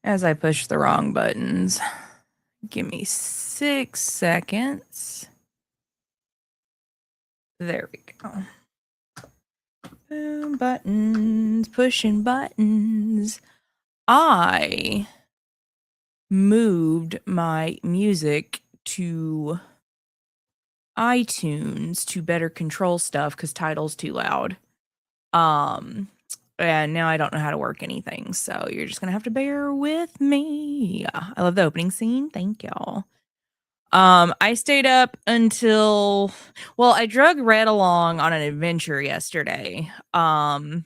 as I push the wrong buttons. Give me 6 seconds. There we go. Boom, buttons, pushing buttons. I moved my music to iTunes to better control stuff because Tidal's too loud. And now I don't know how to work anything, so you're just gonna have to bear with me. I love the opening scene. Thank y'all. I stayed up until I drug Red along on an adventure yesterday. I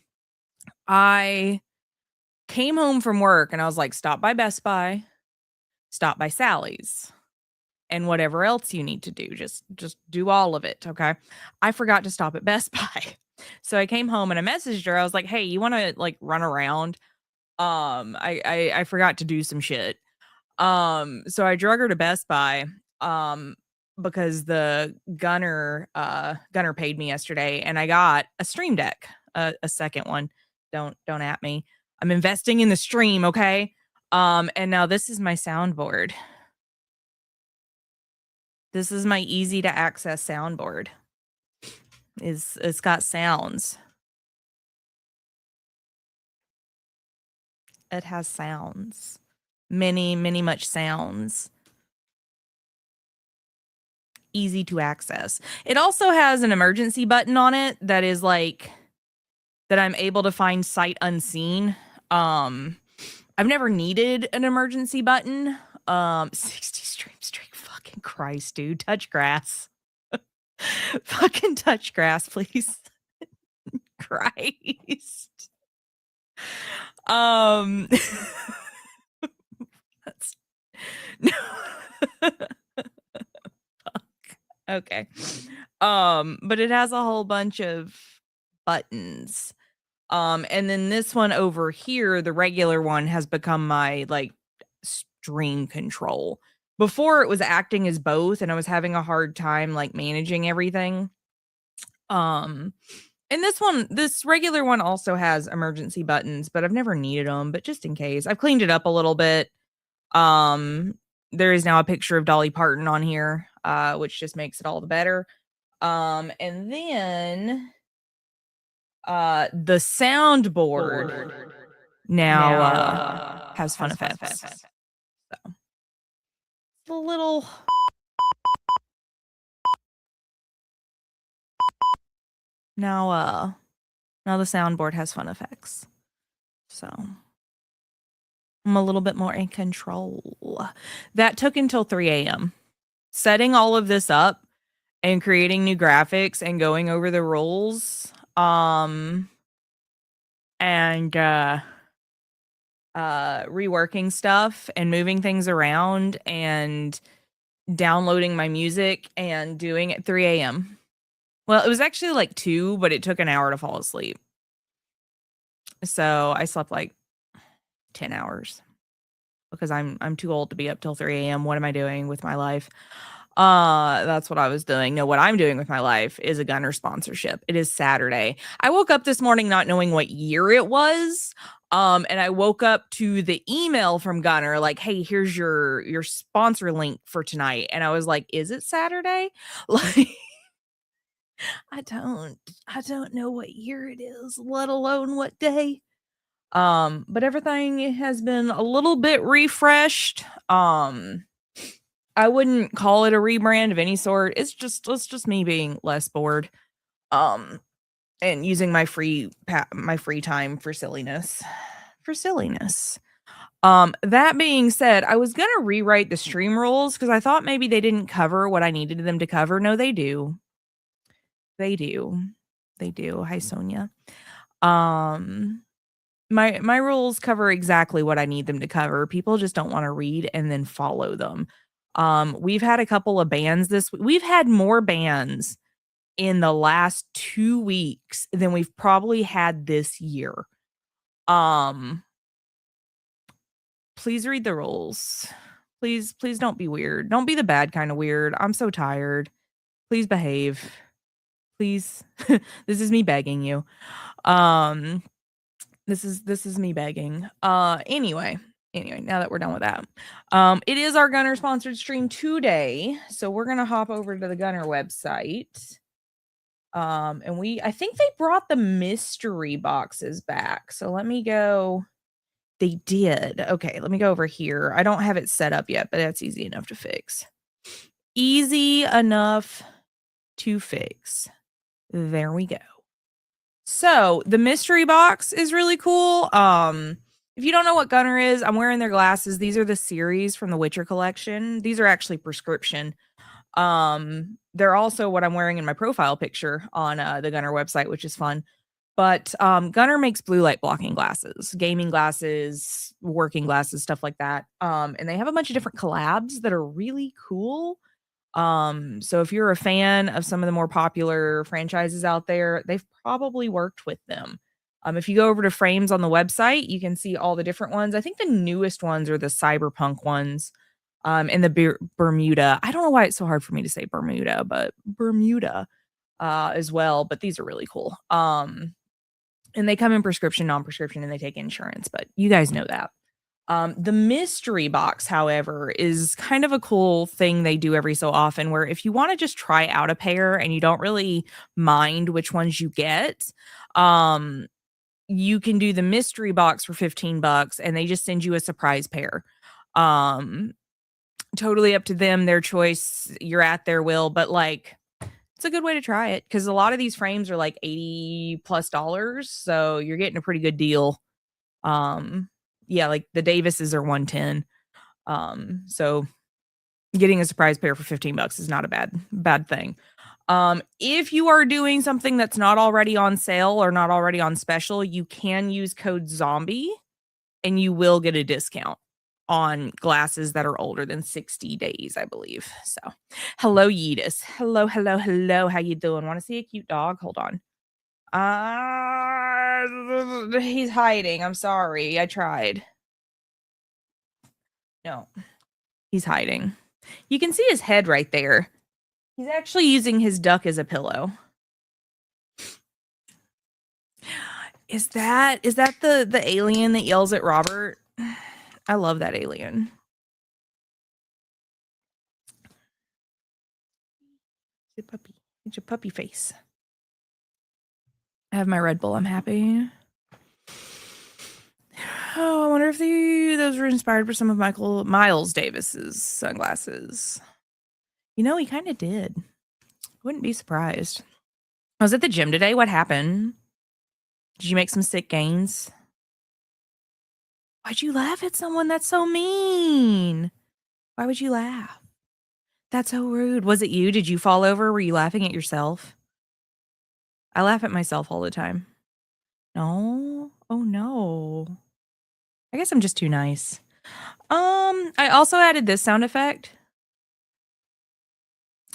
came home from work and I was like, stop by Best Buy, stop by Sally's, and whatever else you need to do. Just do all of it, okay? I forgot to stop at Best Buy. So I came home and I messaged her. I was like, hey, you want to like run around? I forgot to do some shit. So I drug her to Best Buy because the Gunnar paid me yesterday and I got a Stream Deck, a second one. Don't at me. I'm investing in the stream, okay? And now this is my soundboard. This is my easy to access soundboard. It's got sounds. It has sounds. Many much sounds. Easy to access. It also has an emergency button on it that is like that I'm able to find sight unseen. I've never needed an emergency button. 60 streak. Fucking Christ, dude. Touch grass. Fucking touch grass, please. Christ. That's no. Okay. But it has a whole bunch of buttons. And then this one over here, the regular one, has become my like stream control. Before it was acting as both, and I was having a hard time like managing everything. And this regular one also has emergency buttons, but I've never needed them. But just in case, I've cleaned it up a little bit. There is now a picture of Dolly Parton on here, which just makes it all the better. And then the soundboard now has fun effects. So a little. Now the soundboard has fun effects. So I'm a little bit more in control. That took until 3 a.m. Setting all of this up and creating new graphics and going over the rules. And reworking stuff and moving things around and downloading my music and doing it at 3 a.m. Well, it was actually like 2, but it took an hour to fall asleep. So I slept like 10 hours because I'm too old to be up till 3 a.m. What am I doing with my life? That's what I was doing. No, what I'm doing with my life is a Gunnar sponsorship. It is Saturday. I woke up this morning not knowing what year it was. And I woke up to the email from Gunnar like, hey, here's your sponsor link for tonight. And I was like, is it Saturday? Like, I don't know what year it is, let alone what day. But everything has been a little bit refreshed. I wouldn't call it a rebrand of any sort. It's just me being less bored. And using my free time for silliness. That being said, I was gonna rewrite the stream rules because I thought maybe they didn't cover what I needed them to cover. No, they do. They do. Hi, Sonia. My rules cover exactly what I need them to cover. People just don't want to read and then follow them. We've had a couple of bans we've had more bans in the last 2 weeks than we've probably had this year. Please read the rules. Please don't be weird. Don't be the bad kind of weird. I'm so tired. Please behave. Please. This is me begging you. This is me begging. Anyway, Anyway, now that we're done with that, it is our Gunnar sponsored stream today, so we're gonna hop over to the Gunnar website. And I think they brought the mystery boxes back. So let me go. They did. Okay, let me go over here. I don't have it set up yet, but that's easy enough to fix. Easy enough to fix. There we go. So the mystery box is really cool. If you don't know what Gunnar is, I'm wearing their glasses. These are the series from the Witcher collection. These are actually prescription. They're also what I'm wearing in my profile picture on the Gunnar website, which is fun. But Gunnar makes blue light blocking glasses, gaming glasses, working glasses, stuff like that. And they have a bunch of different collabs that are really cool. So if you're a fan of some of the more popular franchises out there, they've probably worked with them. If you go over to frames on the website, you can see all the different ones. I think the newest ones are the cyberpunk ones. And the Bermuda. I don't know why it's so hard for me to say Bermuda, but Bermuda as well. But these are really cool. And they come in prescription, non-prescription, and they take insurance. But you guys know that. The mystery box, however, is kind of a cool thing they do every so often, where if you want to just try out a pair and you don't really mind which ones you get, you can do the mystery box for $15 and they just send you a surprise pair. Totally up to them, their choice. You're at their will, but like it's a good way to try it because a lot of these frames are like $80+, so you're getting a pretty good deal. Yeah, like the Davises are $110. So getting a surprise pair for $15 is not a bad thing. If you are doing something that's not already on sale or not already on special, you can use code ZOMBIE and you will get a discount on glasses that are older than 60 days, I believe. So, hello, Yeetus. Hello. How you doing? Want to see a cute dog? Hold on. He's hiding. I'm sorry. I tried. No, he's hiding. You can see his head right there. He's actually using his duck as a pillow. Is that the alien that yells at Robert? I love that alien. It's a puppy. It's a puppy face. I have my Red Bull. I'm happy. Oh, I wonder if those were inspired by some of Miles Davis's sunglasses. You know, he kind of did. Wouldn't be surprised. I was at the gym today. What happened? Did you make some sick gains? Why'd you laugh at someone? That's so mean. Why would you laugh? That's so rude. Was it you? Did you fall over? Were you laughing at yourself? I laugh at myself all the time. No? Oh, no. I guess I'm just too nice. I also added this sound effect.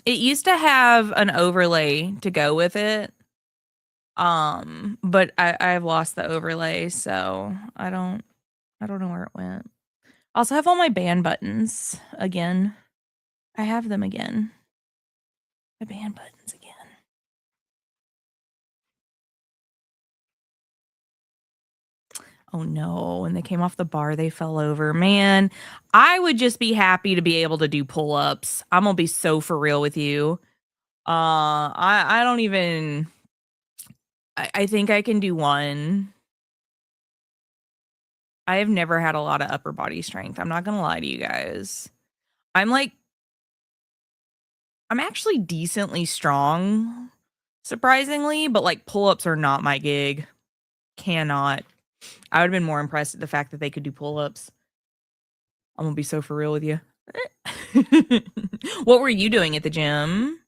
It used to have an overlay to go with it. But I've lost the overlay, so I don't know where it went. I also have all my band buttons again. I have them again. My band buttons again. Oh no, when they came off the bar, they fell over. Man, I would just be happy to be able to do pull-ups. I'm gonna be so for real with you. I don't even I think I can do one. I have never had a lot of upper body strength. I'm not gonna lie to you guys. I'm actually decently strong, surprisingly, but like pull-ups are not my gig. Cannot. I would have been more impressed at the fact that they could do pull-ups. I'm gonna be so for real with you. What were you doing at the gym?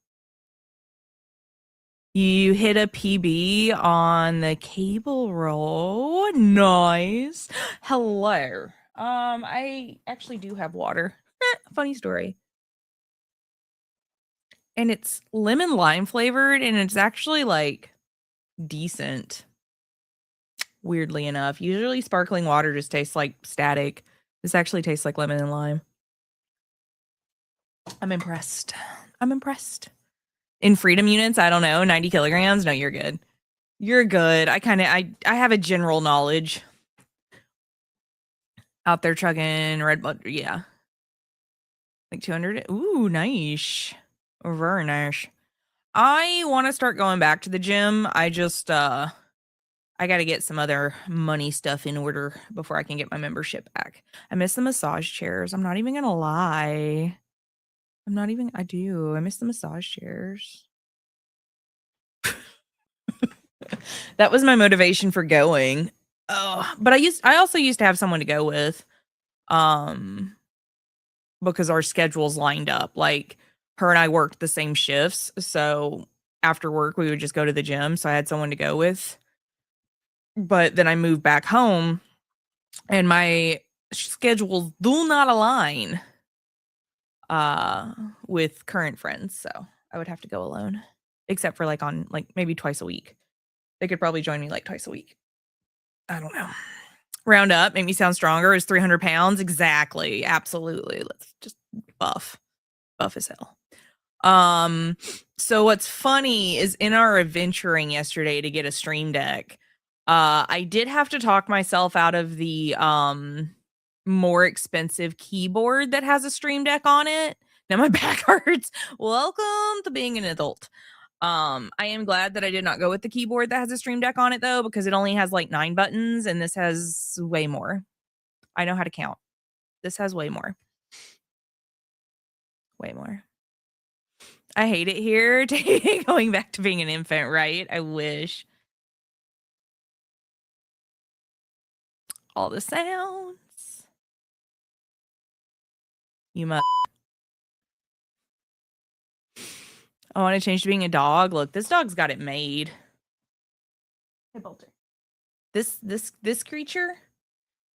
You hit a PB on the cable roll. Nice. Hello. I actually do have water. Funny story. And it's lemon lime flavored and it's actually like decent. Weirdly enough. Usually sparkling water just tastes like static. This actually tastes like lemon and lime. I'm impressed. In freedom units, I don't know, 90 kilograms? No, you're good. You're good. I have a general knowledge. Out there chugging red blood. Yeah. Like 200. Ooh, nice. Very nice. I want to start going back to the gym. I just, I got to get some other money stuff in order before I can get my membership back. I miss the massage chairs. I'm not even going to lie. I do. I miss the massage chairs. That was my motivation for going. Oh, but I also used to have someone to go with. Because our schedules lined up. Like her and I worked the same shifts, so after work we would just go to the gym, so I had someone to go with. But then I moved back home and my schedules do not align with current friends, so I would have to go alone. Except for on maybe twice a week. They could probably join me twice a week. I don't know. Round up, make me sound stronger. Is 300 pounds? Exactly. Absolutely. Let's just buff as hell. So what's funny is in our adventuring yesterday to get a Stream Deck, I did have to talk myself out of the more expensive keyboard that has a Stream Deck on it. Now my back hurts. Welcome to being an adult. I am glad that I did not go with the keyboard that has a Stream Deck on it though, because it only has 9 buttons and this has way more. I know how to count. This has way more. Way more. I hate it here. Going back to being an infant, right? I wish. All the sounds. You must. I want to change to being a dog. Look, this dog's got it made. Hey, Bolter. This creature.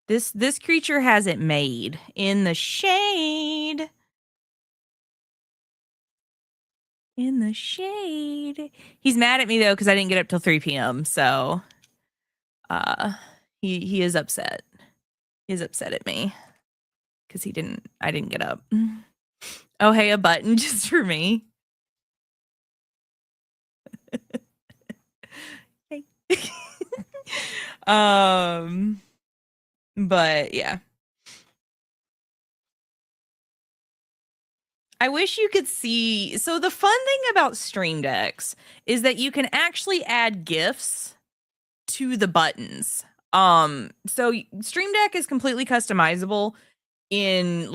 This creature has it made in the shade. In the shade. He's mad at me though because I didn't get up till 3 p.m. So, he is upset. He's upset at me because I didn't get up. Oh, hey, a button just for me. Hey. But yeah. I wish you could see. So the fun thing about Stream Decks is that you can actually add GIFs to the buttons. So Stream Deck is completely customizable in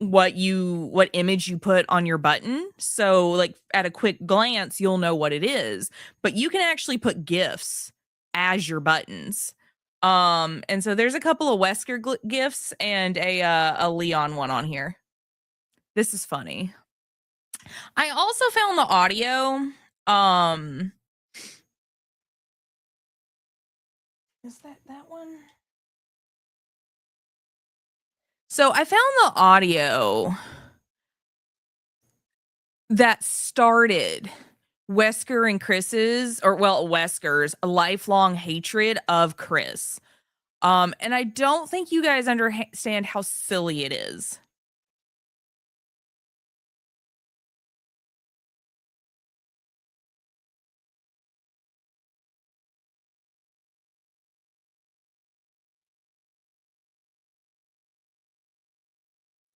what image you put on your button. So at a quick glance, you'll know what it is, but you can actually put GIFs as your buttons. And so there's a couple of Wesker GIFs and a Leon one on here. This is funny. I also found the audio. Is that one? So I found the audio that started Wesker and Wesker's lifelong hatred of Chris. And I don't think you guys understand how silly it is.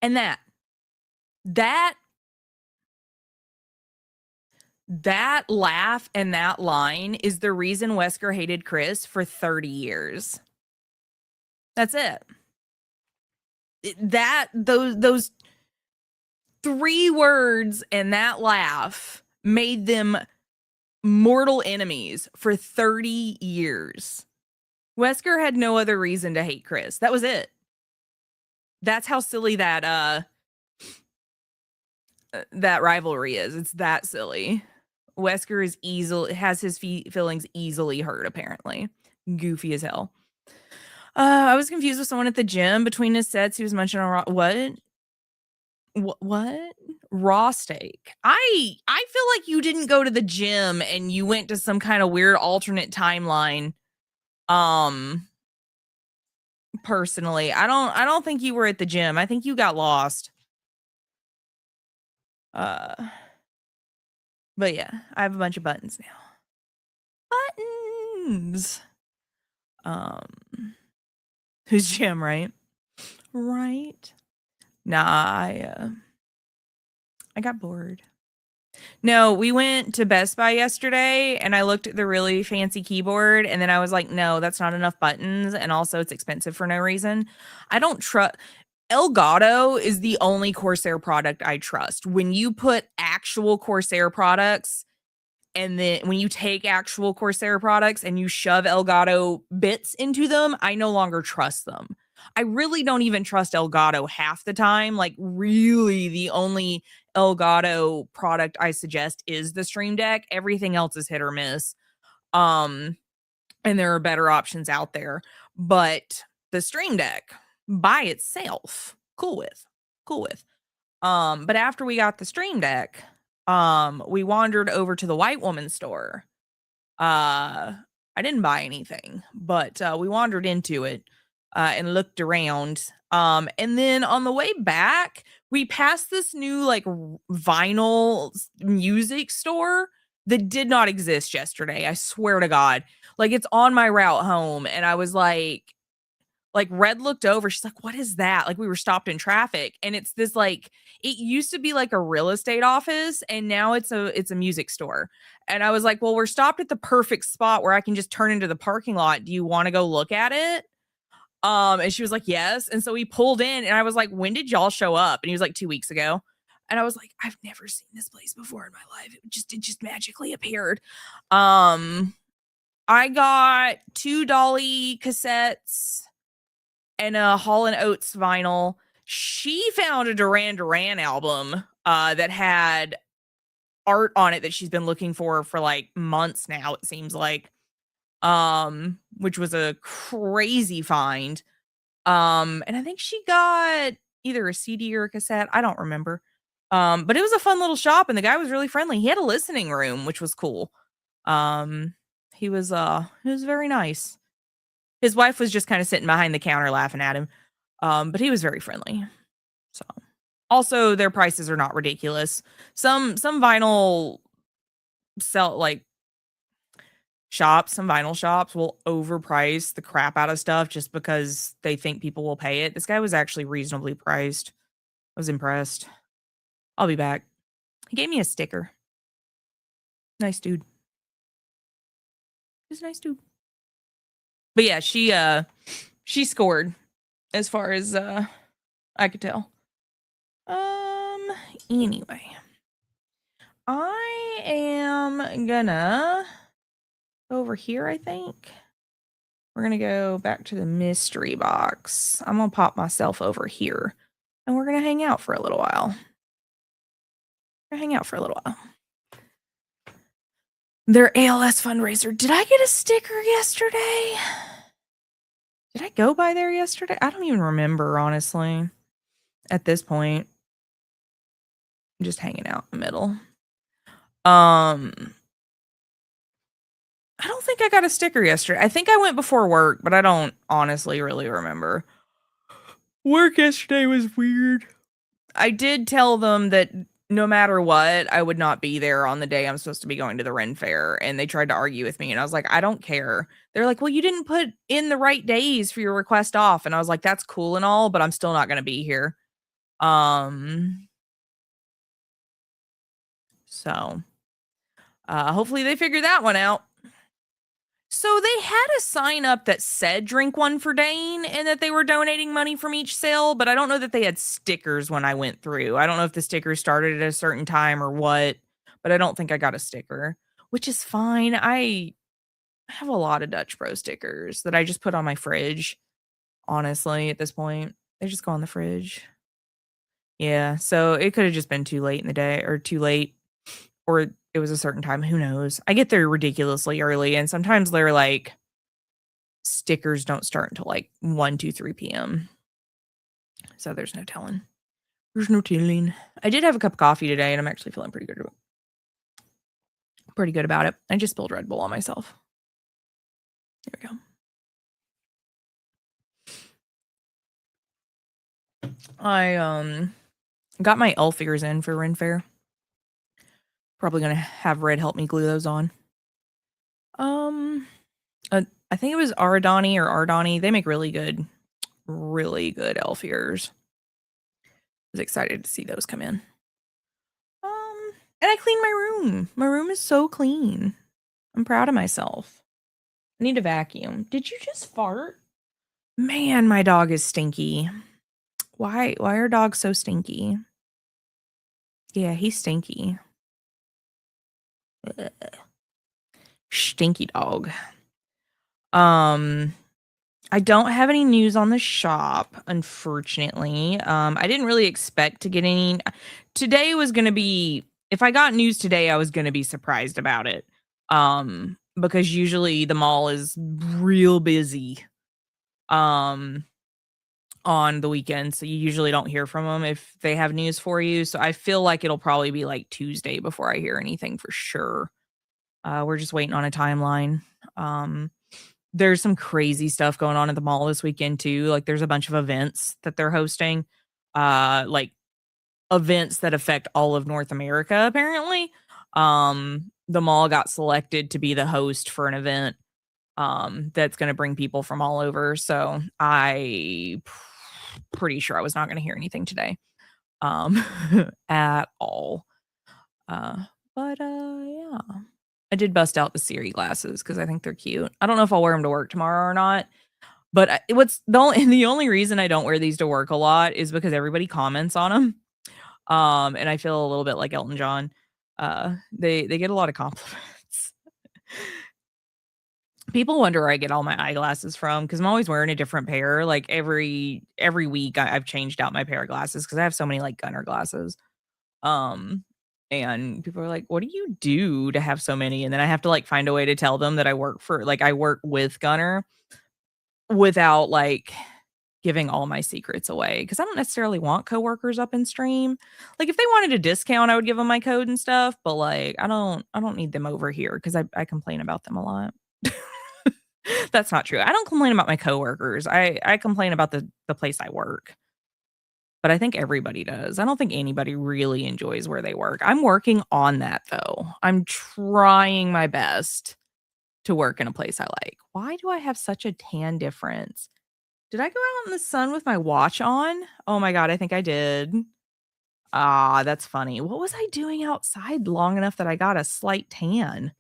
And that laugh and that line is the reason Wesker hated Chris for 30 years. That's it. Those 3 words and that laugh made them mortal enemies for 30 years. Wesker had no other reason to hate Chris. That was it. That's how silly that rivalry is. It's that silly. Wesker has his feelings easily hurt, apparently. Goofy as hell. I was confused with someone at the gym between his sets. He was mentioning what? Raw steak. I feel like you didn't go to the gym and you went to some kind of weird alternate timeline. Personally, I don't think you were at the gym. I think you got lost. But yeah, I have a bunch of buttons now. Buttons. Who's Jim, right? Right. Nah, I got bored. No, we went to Best Buy yesterday and I looked at the really fancy keyboard and then I was like, no, that's not enough buttons. And also it's expensive for no reason. I don't trust. Elgato is the only Corsair product I trust. When you put actual Corsair products and then when you take actual Corsair products and you shove Elgato bits into them, I no longer trust them. I really don't even trust Elgato half the time. Like, really, the only Elgato product I suggest is the Stream Deck. Everything else is hit or miss. And there are better options out there. But the Stream Deck by itself, cool with. Cool with. But after we got the Stream Deck, we wandered over to the White Woman store. I didn't buy anything, but we wandered into it and looked around. And then on the way back, we passed this new like vinyl music store that did not exist yesterday. I swear to God. Like, it's on my route home, and I was like Red looked over. She's like, "What is that?" Like, we were stopped in traffic, and it's this like, it used to be like a real estate office, and now it's a music store. And I was like, "Well, we're stopped at the perfect spot where I can just turn into the parking lot. Do you want to go look at it?" And she was like, "Yes." And so we pulled in, and I was like, "When did y'all show up?" And he was like, 2 weeks ago. And I was like, "I've never seen this place before in my life. It just magically appeared." I got 2 Dolly cassettes and a Hall & Oates vinyl. She found a Duran Duran album that had art on it that she's been looking for like months now, it seems like, which was a crazy find. And I think she got either a CD or a cassette. I don't remember. But it was a fun little shop, and the guy was really friendly. He had a listening room, which was cool. He was very nice. His wife was just kind of sitting behind the counter laughing at him. But he was very friendly. So, also their prices are not ridiculous. Some vinyl sell like shops, some vinyl shops will overprice the crap out of stuff just because they think people will pay it. This guy was actually reasonably priced. I was impressed. I'll be back. He gave me a sticker. Nice dude. He's a nice dude. But yeah, she scored as far as I could tell. Anyway, I am gonna go over here, I think. We're gonna go back to the mystery box. I'm gonna pop myself over here, and we're gonna hang out for a little while. Their ALS fundraiser. Did I get a sticker yesterday? Did I go by there yesterday? I don't even remember, honestly. At this point, I'm just hanging out in the middle. I don't think I got a sticker yesterday. I think I went before work, but I don't honestly really remember. Work yesterday was weird. I did tell them that no matter what, I would not be there on the day I'm supposed to be going to the Ren Fair, and they tried to argue with me, and I was like, I don't care. They're like, well, you didn't put in the right days for your request off, and I was like, that's cool and all, but I'm still not going to be here. So hopefully they figure that one out. So they had a sign up that said drink one for Dane and that they were donating money from each sale, but I don't know that they had stickers when I went through. I don't know if the stickers started at a certain time or what, but I don't think I got a sticker, which is fine. I have a lot of Dutch Bro stickers that I just put on my fridge. Honestly, at this point, they just go on the fridge. Yeah, so it could have just been too late in the day or too late, or it was a certain time. Who knows? I get there ridiculously early, and sometimes they're like stickers don't start until like 1, 2, 3 p.m. So there's no telling. I did have a cup of coffee today, and I'm actually feeling pretty good about it. I just spilled Red Bull on myself. There we go. I got my elf ears in for Ren Fair. Probably gonna have Red help me glue those on. I think it was Ardani. They make really good really good elf ears. I was excited to see those come in. And I cleaned my room. My room is so clean. I'm proud of myself. I need to vacuum. Did you just fart? Man, my dog is stinky. Why are dogs so stinky? Yeah, he's stinky. Ugh. Stinky dog. I don't have any news on the shop, unfortunately. I didn't really expect to get any. Today was going to be, if I got news today, I was going to be surprised about it. Because usually the mall is real busy on the weekend, so you usually don't hear from them if they have news for you. So I feel like it'll probably be like Tuesday before I hear anything for sure. We're just waiting on a timeline. There's some crazy stuff going on at the mall this weekend too. Like there's a bunch of events that they're hosting, like events that affect all of North America, apparently. The mall got selected to be the host for an event that's going to bring people from all over. So pretty sure I was not going to hear anything today at all. But yeah. I did bust out the Siri glasses because I think they're cute. I don't know if I'll wear them to work tomorrow or not. But the only reason I don't wear these to work a lot is because everybody comments on them. And I feel a little bit like Elton John. They get a lot of compliments. People wonder where I get all my eyeglasses from because I'm always wearing a different pair. Like every week I've changed out my pair of glasses because I have so many like Gunnar glasses. And people are like, "What do you do to have so many?" And then I have to like find a way to tell them that I work with Gunnar without like giving all my secrets away because I don't necessarily want coworkers up in stream. Like if they wanted a discount, I would give them my code and stuff, but like I don't need them over here because I complain about them a lot. That's not true. I don't complain about my coworkers. I complain about the place I work. But I think everybody does. I don't think anybody really enjoys where they work. I'm working on that though. I'm trying my best to work in a place I like. Why do I have such a tan difference? Did I go out in the sun with my watch on? Oh my God, I think I did. Ah, that's funny. What was I doing outside long enough that I got a slight tan?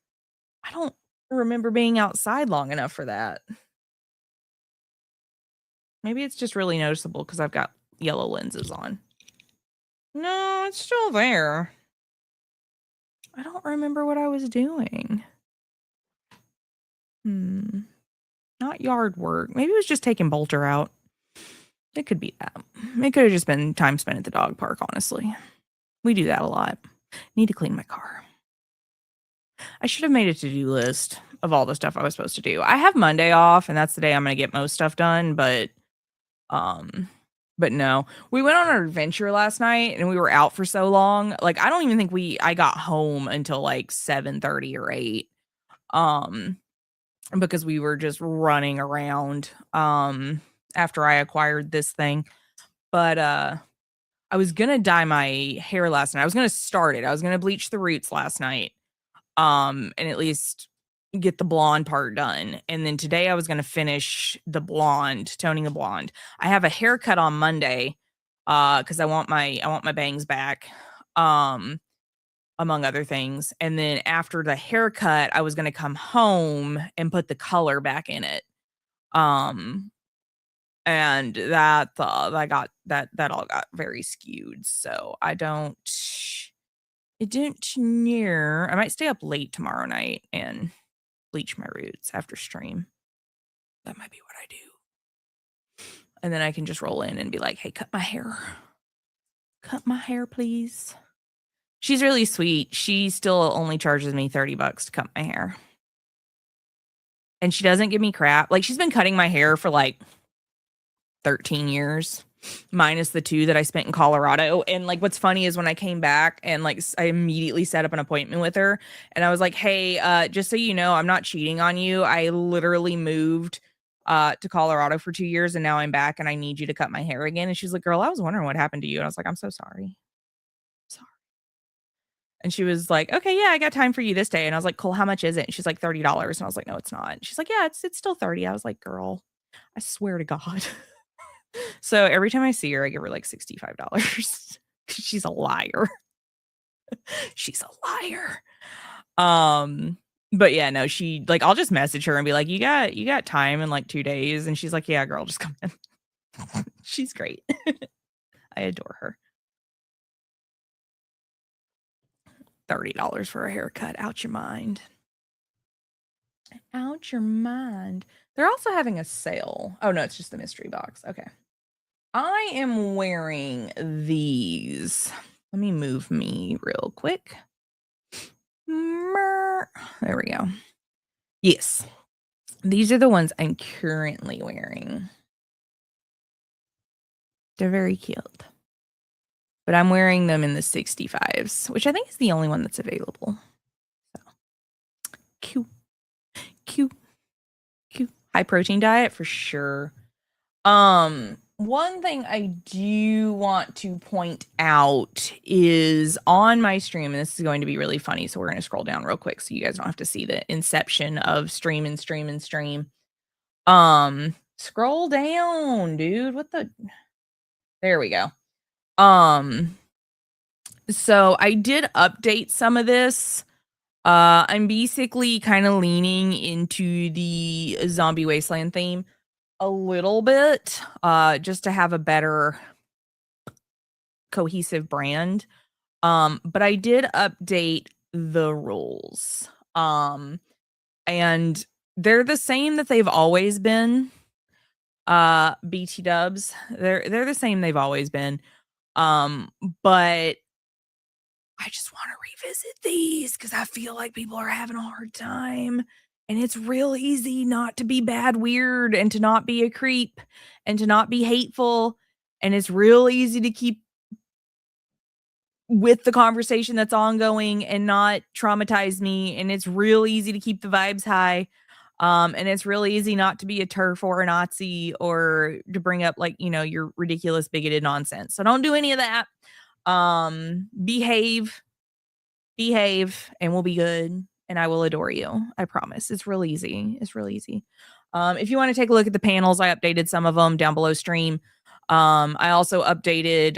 I don't remember being outside long enough for that. Maybe it's just really noticeable because I've got yellow lenses on. No, it's still there. I don't remember what I was doing. Not yard work. Maybe it was just taking Bolter out. It could be that. It could have just been time spent at the dog park, honestly. We do that a lot. Need to clean my car. I should have made a to-do list of all the stuff I was supposed to do. I have Monday off, and that's the day I'm going to get most stuff done, but no. We went on an adventure last night, and we were out for so long. Like, I don't even think I got home until, like, 7:30 or 8, because we were just running around, after I acquired this thing. But, I was gonna dye my hair last night. I was gonna start it. I was gonna bleach the roots last night, and at least get the blonde part done. And then today I was gonna finish the blonde, toning the blonde. I have a haircut on Monday, because I want my bangs back, among other things. And then after the haircut, I was gonna come home and put the color back in it. And that all got very skewed. So it didn't near. I might stay up late tomorrow night and bleach my roots after stream. That might be what I do. And then I can just roll in and be like, "Hey, cut my hair. Cut my hair, please." She's really sweet. She still only charges me $30 to cut my hair. And she doesn't give me crap. Like, she's been cutting my hair for like 13 years, minus the 2 that I spent in Colorado. And like, what's funny is when I came back and like, I immediately set up an appointment with her and I was like, "Hey, just so you know, I'm not cheating on you. I literally moved to Colorado for 2 years and now I'm back and I need you to cut my hair again." And she's like, "Girl, I was wondering what happened to you." And I was like, "I'm so sorry." And she was like, "Okay, yeah, I got time for you this day." And I was like, "Cool, how much is it?" And she's like, $30. And I was like, "No, it's not." And she's like, "Yeah, it's still 30." I was like, "Girl, I swear to God." So every time I see her, I give her like $65. She's a liar. She's a liar. But yeah, no, she like I'll just message her and be like, you got time in like 2 days, and she's like, yeah, girl, just come in. She's great. I adore her. $30 for a haircut. Out your mind. Out your mind. They're also having a sale. Oh no, it's just the mystery box. Okay. I am wearing these. Let me move me real quick. There we go. Yes. These are the ones I'm currently wearing. They're very cute. But I'm wearing them in the 65s, which I think is the only one that's available. So cute. Cute. Cute. High protein diet for sure. One thing I do want to point out is on my stream, and this is going to be really funny, so we're going to scroll down real quick so you guys don't have to see the inception of stream and stream and stream. Scroll down, dude. What the? There we go. So I did update some of this. I'm basically kind of leaning into the Zombie Wasteland theme a little bit, just to have a better cohesive brand. But I did update the rules. And they're the same that they've always been. BT dubs. They're the same they've always been. But I just want to revisit these because I feel like people are having a hard time. And it's real easy not to be bad weird and to not be a creep and to not be hateful. And it's real easy to keep with the conversation that's ongoing and not traumatize me. And it's real easy to keep the vibes high. And it's really easy not to be a TERF or a Nazi or to bring up like, your ridiculous bigoted nonsense. So don't do any of that. Behave, and we'll be good. And I will adore you. I promise. It's real easy. It's real easy. If you want to take a look at the panels, I updated some of them down below stream. I also updated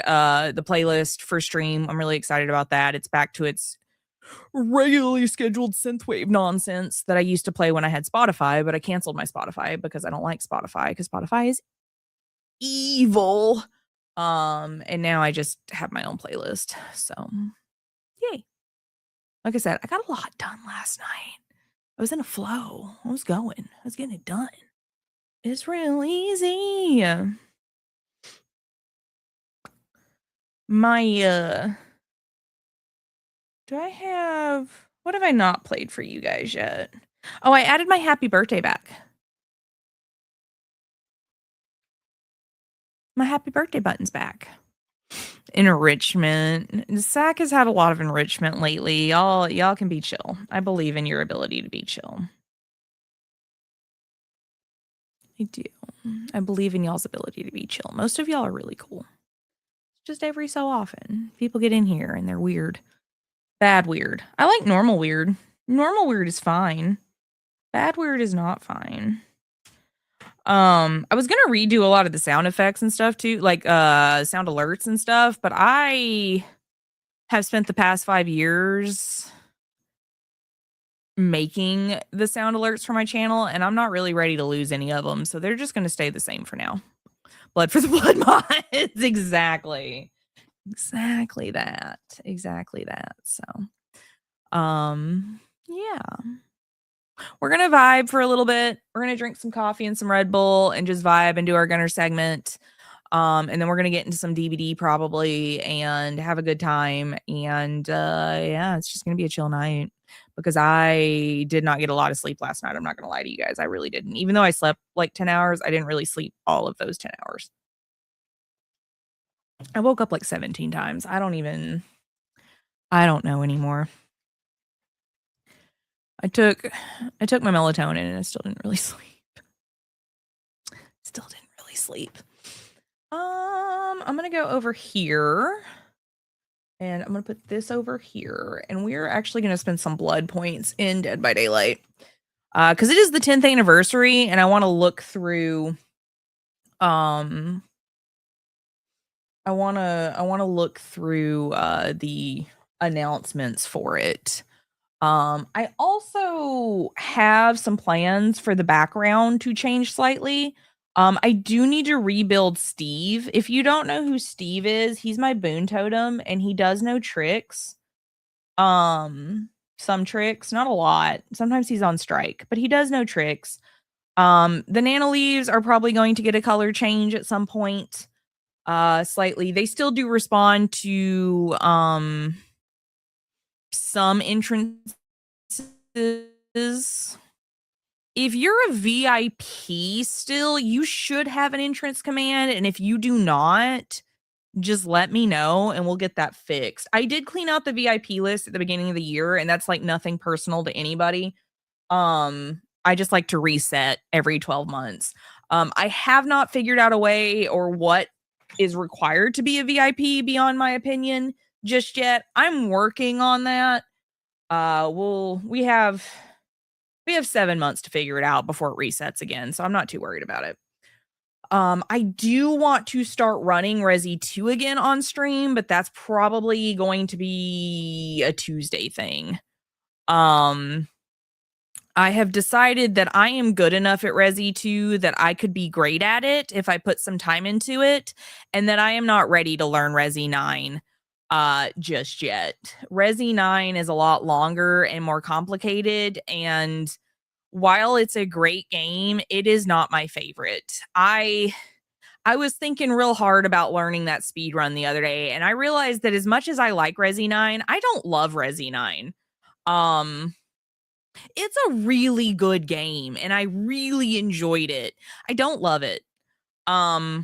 the playlist for stream. I'm really excited about that. It's back to its regularly scheduled synthwave nonsense that I used to play when I had Spotify, but I canceled my Spotify because I don't like Spotify because Spotify is evil. And now I just have my own playlist. So, yay. Like I said, I got a lot done last night. I was in a flow. I was getting it done. It's real easy. What have I not played for you guys yet? Oh, I added my happy birthday back. My happy birthday button's back. Enrichment. Zach has had a lot of enrichment lately. Y'all can be chill. I believe in your ability to be chill. I do. I believe in y'all's ability to be chill. Most of y'all are really cool. Just every so often, people get in here and they're weird. Bad weird. I like normal weird. Normal weird is fine. Bad weird is not fine. I was gonna redo a lot of the sound effects and stuff too, like sound alerts and stuff, but I have spent the past 5 years making the sound alerts for my channel, and I'm not really ready to lose any of them, so they're just gonna stay the same for now. Blood for the blood mods. Exactly that. So, yeah. We're gonna vibe for a little bit. We're gonna drink some coffee and some Red Bull and just vibe and do our Gunnar segment. And then we're gonna get into some DVD probably and have a good time. And yeah, it's just gonna be a chill night because I did not get a lot of sleep last night. I'm not gonna lie to you guys. I really didn't. Even though I slept like 10 hours, I didn't really sleep all of those 10 hours. I woke up like 17 times. I don't know anymore. I took my melatonin and I still didn't really sleep. I'm gonna go over here and I'm gonna put this over here, and we're actually gonna spend some blood points in Dead by Daylight because it is the 10th anniversary, and I want to look through I wanna look through the announcements for it. I also have some plans for the background to change slightly. I do need to rebuild Steve. If you don't know who Steve is, he's my boon totem and he does know tricks. Some tricks, not a lot. Sometimes he's on strike, but he does know tricks. The nano leaves are probably going to get a color change at some point. Slightly. They still do respond to some entrances. If you're a VIP still, you should have an entrance command, and if you do not, just let me know and we'll get that fixed. I did clean out the VIP list at the beginning of the year, and that's like nothing personal to anybody. I just like to reset every 12 months. I have not figured out a way or what is required to be a VIP beyond my opinion just yet. I'm working on that. We have 7 months to figure it out before it resets again, so I'm not too worried about it. I do want to start running Resi 2 again on stream, but that's probably going to be a Tuesday thing. I have decided that I am good enough at Resi 2 that I could be great at it if I put some time into it, and that I am not ready to learn Resi 9 just yet. Resi 9 is a lot longer and more complicated, and while it's a great game, it is not my favorite. I was thinking real hard about learning that speed run the other day, and I realized that as much as I like Resi 9, I don't love Resi 9. It's a really good game, and I really enjoyed it. I don't love it. I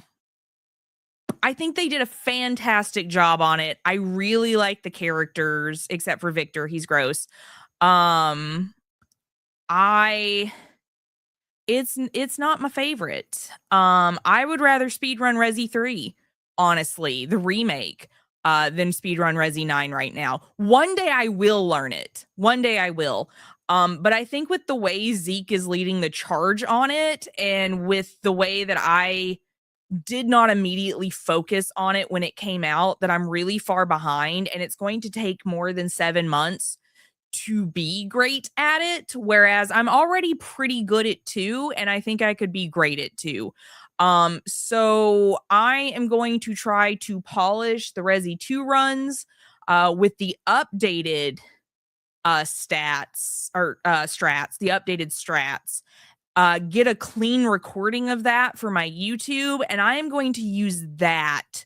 think they did a fantastic job on it. I really like the characters, except for Victor. He's gross. It's not my favorite. I would rather speedrun Resi 3, honestly, the remake, than speedrun Resi 9 right now. One day I will learn it. One day I will. But I think with the way Zeke is leading the charge on it, and with the way that I did not immediately focus on it when it came out, that I'm really far behind, and it's going to take more than 7 months to be great at it, whereas I'm already pretty good at 2, and I think I could be great at 2. So I am going to try to polish the Resi 2 runs with the updated strats, the updated strats. Get a clean recording of that for my YouTube, and I am going to use that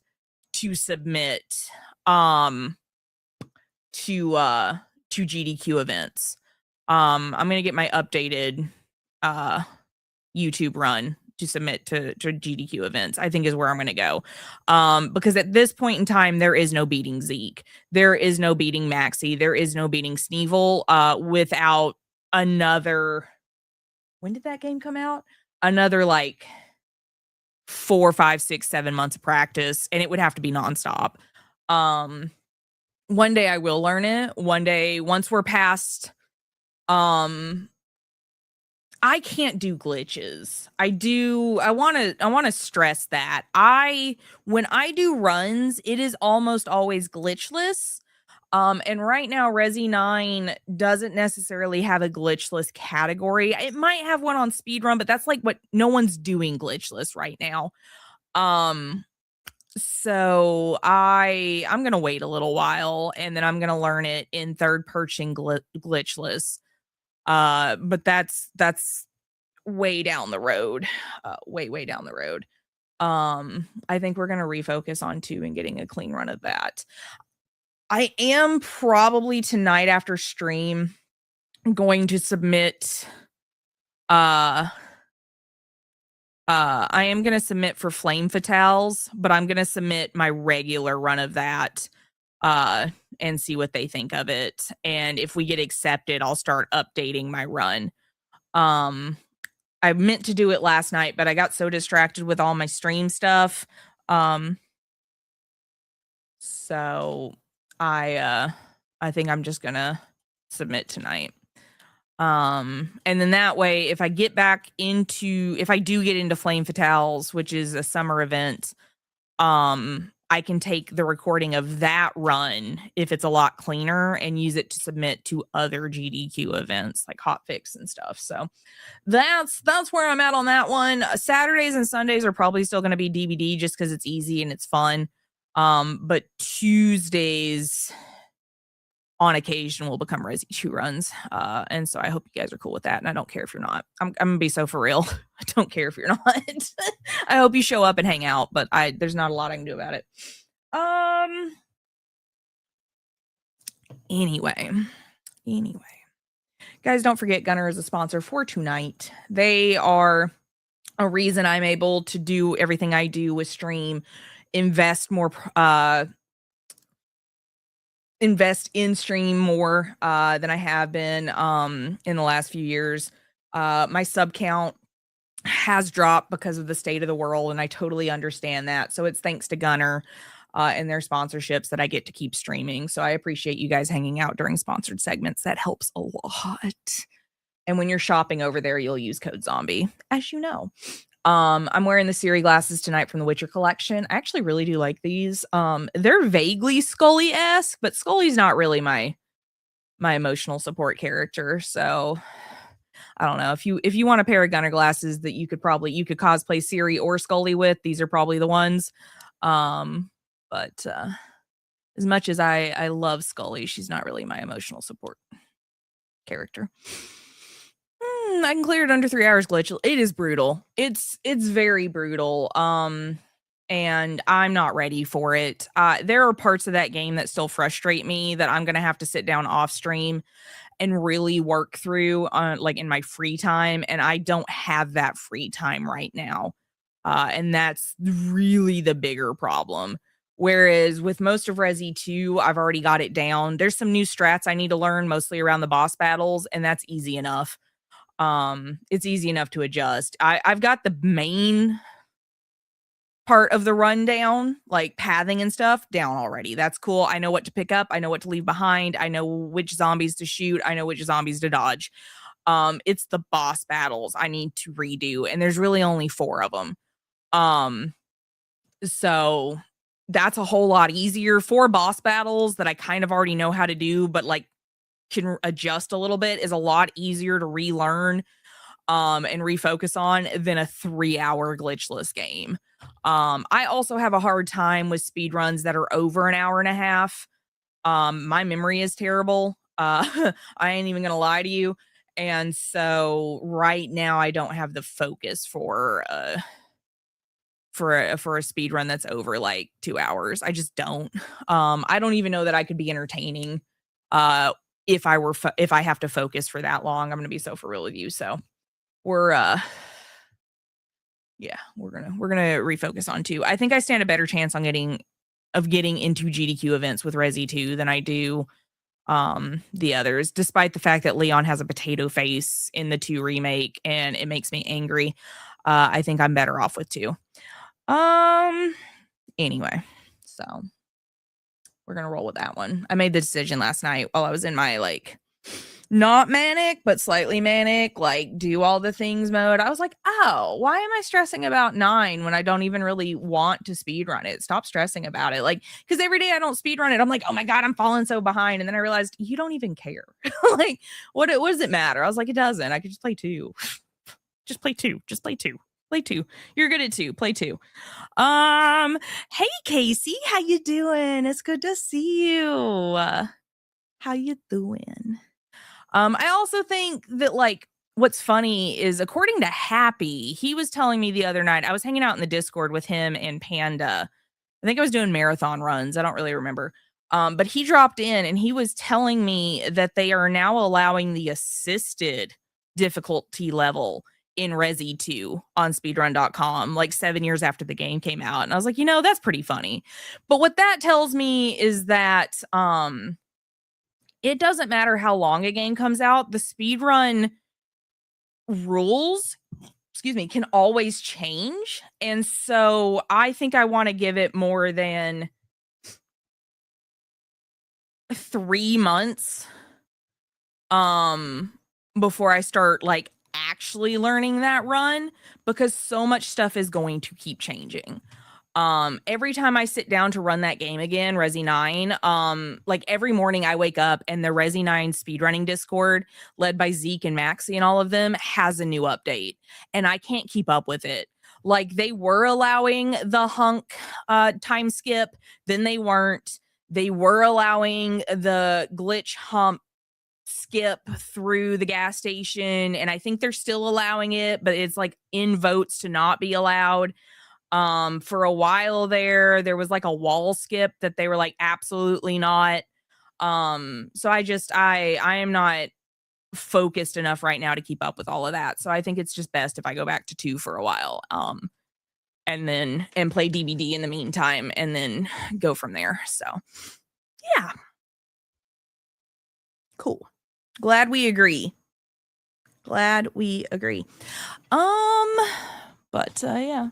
to submit to GDQ events. I'm gonna get my updated YouTube run to submit to GDQ events, I think is where I'm gonna go. Because at this point in time, there is no beating Zeke. There is no beating Maxi. There is no beating Sneevil without another. When did that game come out? Another like 4, 5, 6, 7 months of practice, and it would have to be nonstop. One day I will learn it. One day, once we're past, I can't do glitches. I want to stress that. When I do runs, it is almost always glitchless. And right now, Resi 9 doesn't necessarily have a glitchless category. It might have one on speedrun, but that's like what no one's doing glitchless right now. So I'm gonna wait a little while, and then I'm gonna learn it in third perching glitchless. But that's way down the road, way down the road. I think we're gonna refocus on 2 and getting a clean run of that. I am probably tonight after stream going to submit. I am gonna submit for Flame Fatales, but I'm gonna submit my regular run of that, and see what they think of it. And if we get accepted, I'll start updating my run. I meant to do it last night, but I got so distracted with all my stream stuff. So I think I'm just gonna submit tonight. And then that way, if I do get into Flame Fatales, which is a summer event, I I can take the recording of that run if it's a lot cleaner and use it to submit to other GDQ events like hotfix and stuff. So that's where I'm at on that one. Saturdays and Sundays are probably still going to be DVD just because it's easy and it's fun. But Tuesdays on occasion will become Resi 2 runs. And so I hope you guys are cool with that. And I don't care if you're not. I'm gonna be so for real. I don't care if you're not. I hope you show up and hang out, but there's not a lot I can do about it. Anyway. Guys, don't forget Gunnar is a sponsor for tonight. They are a reason I'm able to do everything I do with stream, invest in stream more than I have been in the last few years. My sub count has dropped because of the state of the world, and I totally understand that. So it's thanks to Gunnar and their sponsorships that I get to keep streaming. So I appreciate you guys hanging out during sponsored segments. That helps a lot. And when you're shopping over there, you'll use code zombie, as you know. I'm wearing the Siri glasses tonight from the Witcher collection. I actually really do like these. They're vaguely Scully-esque, but Scully's not really my emotional support character. So I don't know. If you want a pair of Gunnar glasses that you could cosplay Siri or Scully with, these are probably the ones. But as much as I love Scully, she's not really my emotional support character. I can clear it under 3 hours glitch. It is brutal. It's very brutal. And I'm not ready for it. There are parts of that game that still frustrate me that I'm gonna have to sit down off stream and really work through like in my free time, and I don't have that free time right now. And that's really the bigger problem. Whereas with most of Resi 2, I've already got it down. There's some new strats I need to learn, mostly around the boss battles, and that's easy enough. It's easy enough to adjust. I've got the main part of the rundown, like pathing and stuff, down already. That's cool. I know what to pick up. I know what to leave behind. I know which zombies to shoot. I know which zombies to dodge. It's the boss battles I need to redo, and there's really only 4 of them. So that's a whole lot easier. 4 boss battles that I kind of already know how to do, but like can adjust a little bit, is a lot easier to relearn and refocus on than a 3-hour glitchless game. I also have a hard time with speed runs that are over an hour and a half. My memory is terrible. I ain't even gonna lie to you. And so right now I don't have the focus for a speed run that's over like 2 hours. I just don't. I don't even know that I could be entertaining if I have to focus for that long. I'm gonna be so for real with you. So we're gonna refocus on 2. I think I stand a better chance on getting into GDQ events with Resi 2 than I do the others, despite the fact that Leon has a potato face in the 2 remake and it makes me angry. I think I'm better off with 2. Anyway, so we're gonna roll with that one. I made the decision last night while I was in my like not manic but slightly manic, like do all the things mode. I was like, oh, why am I stressing about 9 when I don't even really want to speed run it? Stop stressing about it. Like, because every day I don't speed run it, I'm like, oh my god, I'm falling so behind. And then I realized you don't even care. Like, what does it matter? I was like, it doesn't. I could just play 2. Just play 2. Play 2. You're good at 2. Play 2. Hey Casey, how you doing? It's good to see you. How you doing? I also think that like what's funny is, according to Happy, he was telling me the other night, I was hanging out in the Discord with him and Panda. I think I was doing marathon runs. I don't really remember. But he dropped in and he was telling me that they are now allowing the assisted difficulty level in Resi 2 on speedrun.com, like 7 years after the game came out. And I was like, that's pretty funny. But what that tells me is that it doesn't matter how long a game comes out, the speedrun rules, can always change. And so I think I want to give it more than 3 months before I start like actually learning that run, because so much stuff is going to keep changing. Every time I sit down to run that game again, Resi 9, like every morning I wake up and the Resi 9 speedrunning Discord, led by Zeke and Maxie and all of them, has a new update. And I can't keep up with it. Like they were allowing the hunk time skip, then they weren't. They were allowing the glitch hump skip through the gas station, and I think they're still allowing it, but it's like in votes to not be allowed. For a while there was like a wall skip that they were like absolutely not. So I am not focused enough right now to keep up with all of that. So I think it's just best if I go back to 2 for a while. And play DVD in the meantime and then go from there. So yeah. Cool. Glad we agree. But yeah.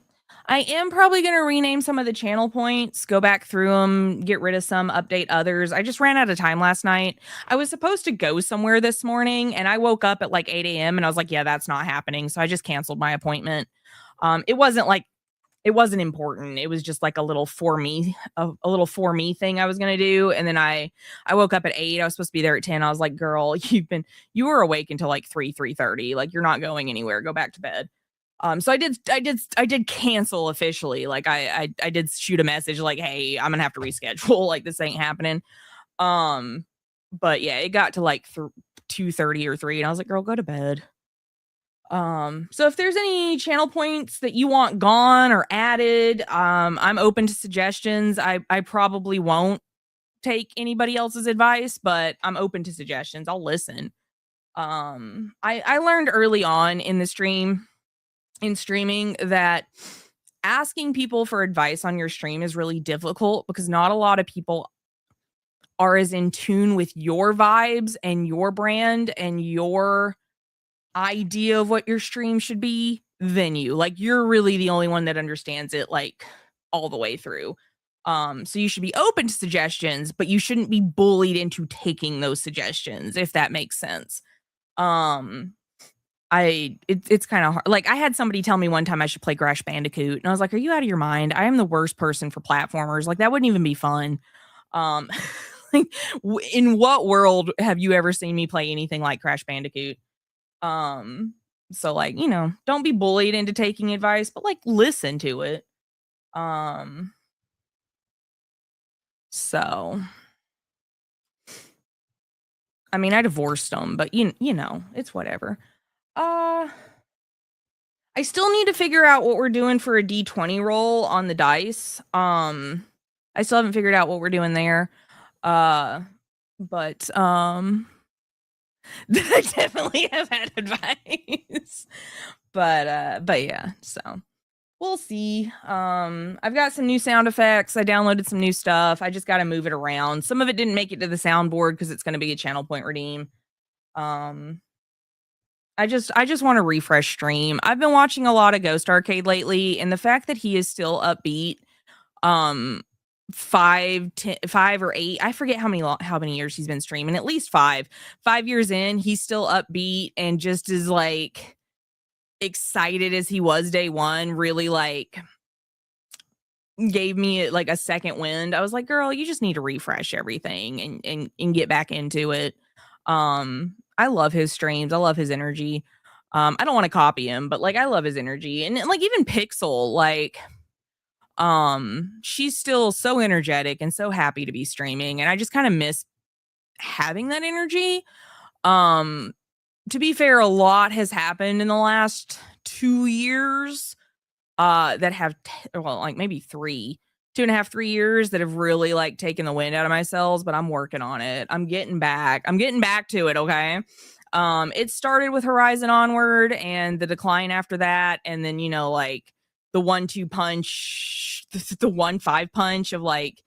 I am probably going to rename some of the channel points, go back through them, get rid of some, update others. I just ran out of time last night. I was supposed to go somewhere this morning and I woke up at like 8 a.m. and I was like, yeah, that's not happening. So I just canceled my appointment. It wasn't important. It was just like a little for me thing I was going to do. And then I woke up at 8. I was supposed to be there at 10. I was like, girl, you were awake until like 3:30. Like you're not going anywhere. Go back to bed. So I did cancel officially. Like I did shoot a message like, hey, I'm gonna have to reschedule. Like this ain't happening. But yeah, it got to like 2:30 or 3 and I was like, girl, go to bed. So if there's any channel points that you want gone or added, I'm open to suggestions. I probably won't take anybody else's advice, but I'm open to suggestions. I'll listen. I learned early on in streaming that asking people for advice on your stream is really difficult because not a lot of people are as in tune with your vibes and your brand and your idea of what your stream should be than you. Like you're really the only one that understands it like all the way through. So you should be open to suggestions, but you shouldn't be bullied into taking those suggestions, if that makes sense. It's kind of hard. Like I had somebody tell me one time I should play Crash Bandicoot, and I was like, "Are you out of your mind? I am the worst person for platformers. Like that wouldn't even be fun." Like, in what world have you ever seen me play anything like Crash Bandicoot? So like, don't be bullied into taking advice, but like listen to it. So I mean, I divorced them, but it's whatever. I still need to figure out what we're doing for a D20 roll on the dice. I still haven't figured out what we're doing there. But I definitely have had advice. But yeah, so we'll see. I've got some new sound effects. I downloaded some new stuff. I just got to move it around. Some of it didn't make it to the soundboard because it's going to be a channel point redeem. I just want to refresh stream. I've been watching a lot of Ghost Arcade lately, and the fact that he is still upbeat, 5 or 8, I forget how many years he's been streaming, at least 5 years in, he's still upbeat and just as like excited as he was day one, really like gave me like a second wind. I was like, girl, you just need to refresh everything and get back into it. I love his streams. I love his energy. I don't want to copy him, but like I love his energy. And like even Pixel, like she's still so energetic and so happy to be streaming, and I just kind of miss having that energy. To be fair, a lot has happened in the last 2 years that have like maybe 2.5, 3 years that have really like taken the wind out of my sails, but I'm working on it. I'm getting back to it. Okay. It started with Horizon Onward and the decline after that. And then, like the 1-2 punch, the 1-5 punch of like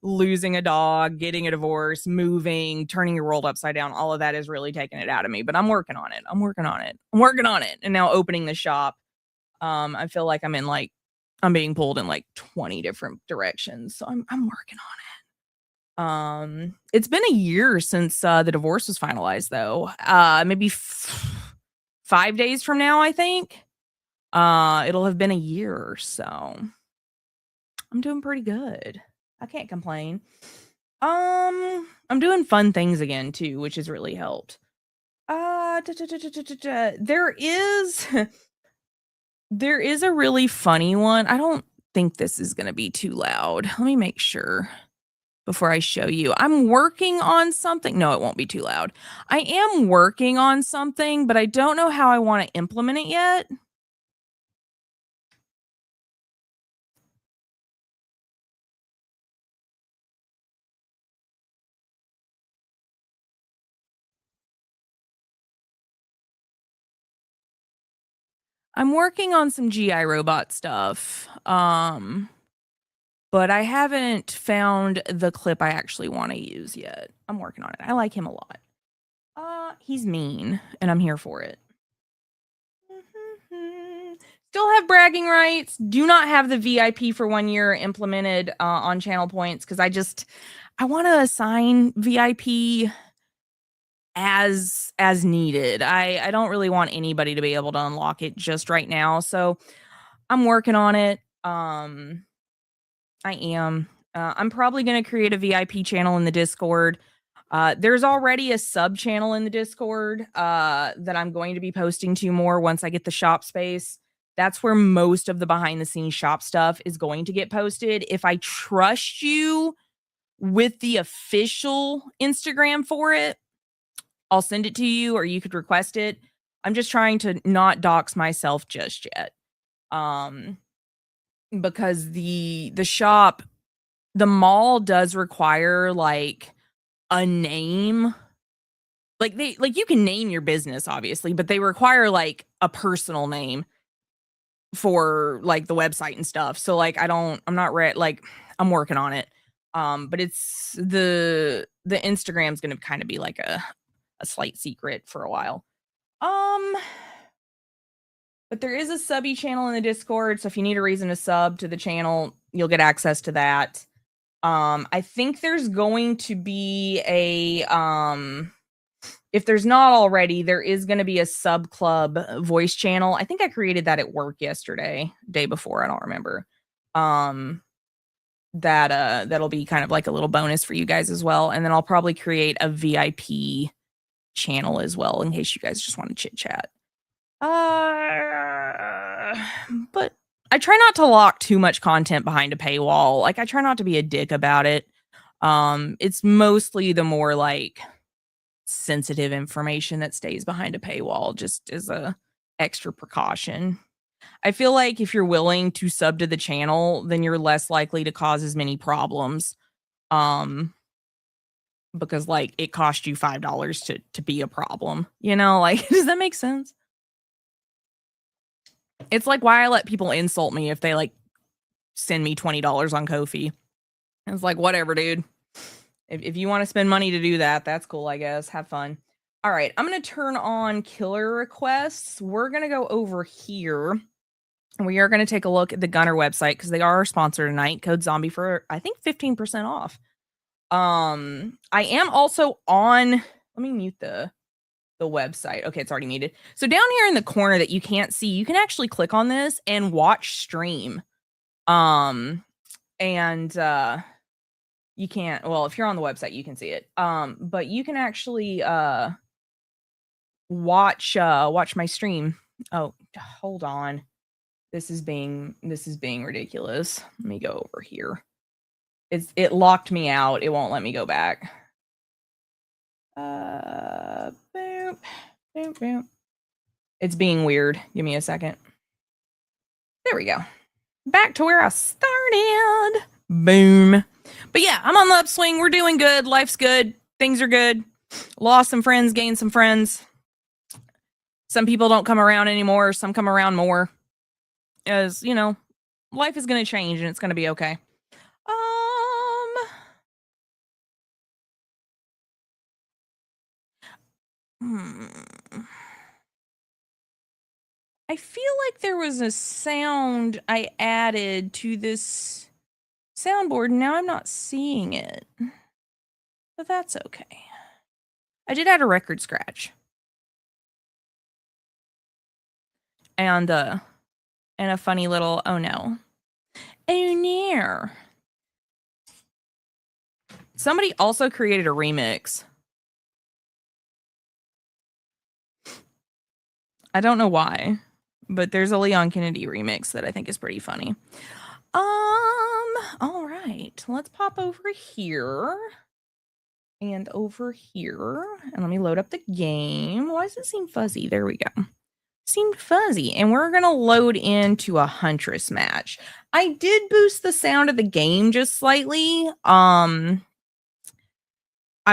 losing a dog, getting a divorce, moving, turning your world upside down. All of that is really taking it out of me, but I'm working on it. And now opening the shop. I feel like I'm being pulled in like 20 different directions. So I'm working on it. It's been a year since the divorce was finalized though. Maybe 5 days from now, I think. It'll have been a year. So I'm doing pretty good. I can't complain. I'm doing fun things again too, which has really helped. There is there is a really funny one. I don't think this is gonna be too loud. Let me make sure before I show you. I'm working on something. No, it won't be too loud. I am working on something, but I don't know how I wanna implement it yet. I'm working on some GI robot stuff. But I haven't found the clip I actually wanna use yet. I'm working on it. I like him a lot. He's mean, and I'm here for it. Still have bragging rights. Do not have the VIP for 1 year implemented, on channel points because I wanna assign VIP as needed. I don't really want anybody to be able to unlock it just right now, so I'm working on it. I am. I'm probably gonna create a VIP channel in the Discord. There's already a sub channel in the Discord that I'm going to be posting to more once I get the shop space. That's where most of the behind the scenes shop stuff is going to get posted. If I trust you with the official Instagram for it, I'll send it to you or you could request it. I'm just trying to not dox myself just yet. Because the shop, the mall does require like a name. Like you can name your business obviously, but they require like a personal name for like the website and stuff. So like I'm not like I'm working on it. But it's the Instagram's going to kind of be like a slight secret for a while. But there is a subby channel in the Discord, so if you need a reason to sub to the channel, you'll get access to that. I think there's going to be a if there's not already, there is going to be a sub club voice channel. I think I created that at work yesterday, day before, I don't remember. That'll be kind of like a little bonus for you guys as well. And then I'll probably create a VIP channel as well in case you guys just want to chit chat. But I try not to lock too much content behind a paywall. Like I try not to be a dick about it. It's mostly the more like sensitive information that stays behind a paywall just as a extra precaution. I feel like if you're willing to sub to the channel, then you're less likely to cause as many problems. Because like it cost you $5 to be a problem, you know, like does that make sense? It's like why I let people insult me if they like send me $20 on Ko-fi. It's like whatever, dude. If you want to spend money to do that, that's cool, I guess. Have fun. All right, I'm going to turn on killer requests. We're going to go over here. We are going to take a look at the Gunnar website because they are our sponsor tonight. Code zombie for I think 15% off. I am also on, let me mute the website. Okay, it's already muted. So down here in the corner that you can't see, you can actually click on this and watch stream. And you can't, well, if you're on the website, you can see it. But you can actually watch my stream. Oh, hold on. This is being ridiculous. Let me go over here. It locked me out. It won't let me go back. Boop, boop, boop. It's being weird. Give me a second. There we go. Back to where I started. Boom. But yeah, I'm on the upswing. We're doing good. Life's good. Things are good. Lost some friends, gained some friends. Some people don't come around anymore. Some come around more. As, you know, life is going to change and it's going to be okay. I feel like there was a sound I added to this soundboard, and now I'm not seeing it. But that's okay. I did add a record scratch. And a funny little, oh no. Oh no. Somebody also created a remix. I don't know why, but there's a Leon Kennedy remix that I think is pretty funny. All right. Let's pop over here and over here. And let me load up the game. Why does it seem fuzzy? There we go. Seemed fuzzy. And we're going to load into a Huntress match. I did boost the sound of the game just slightly. I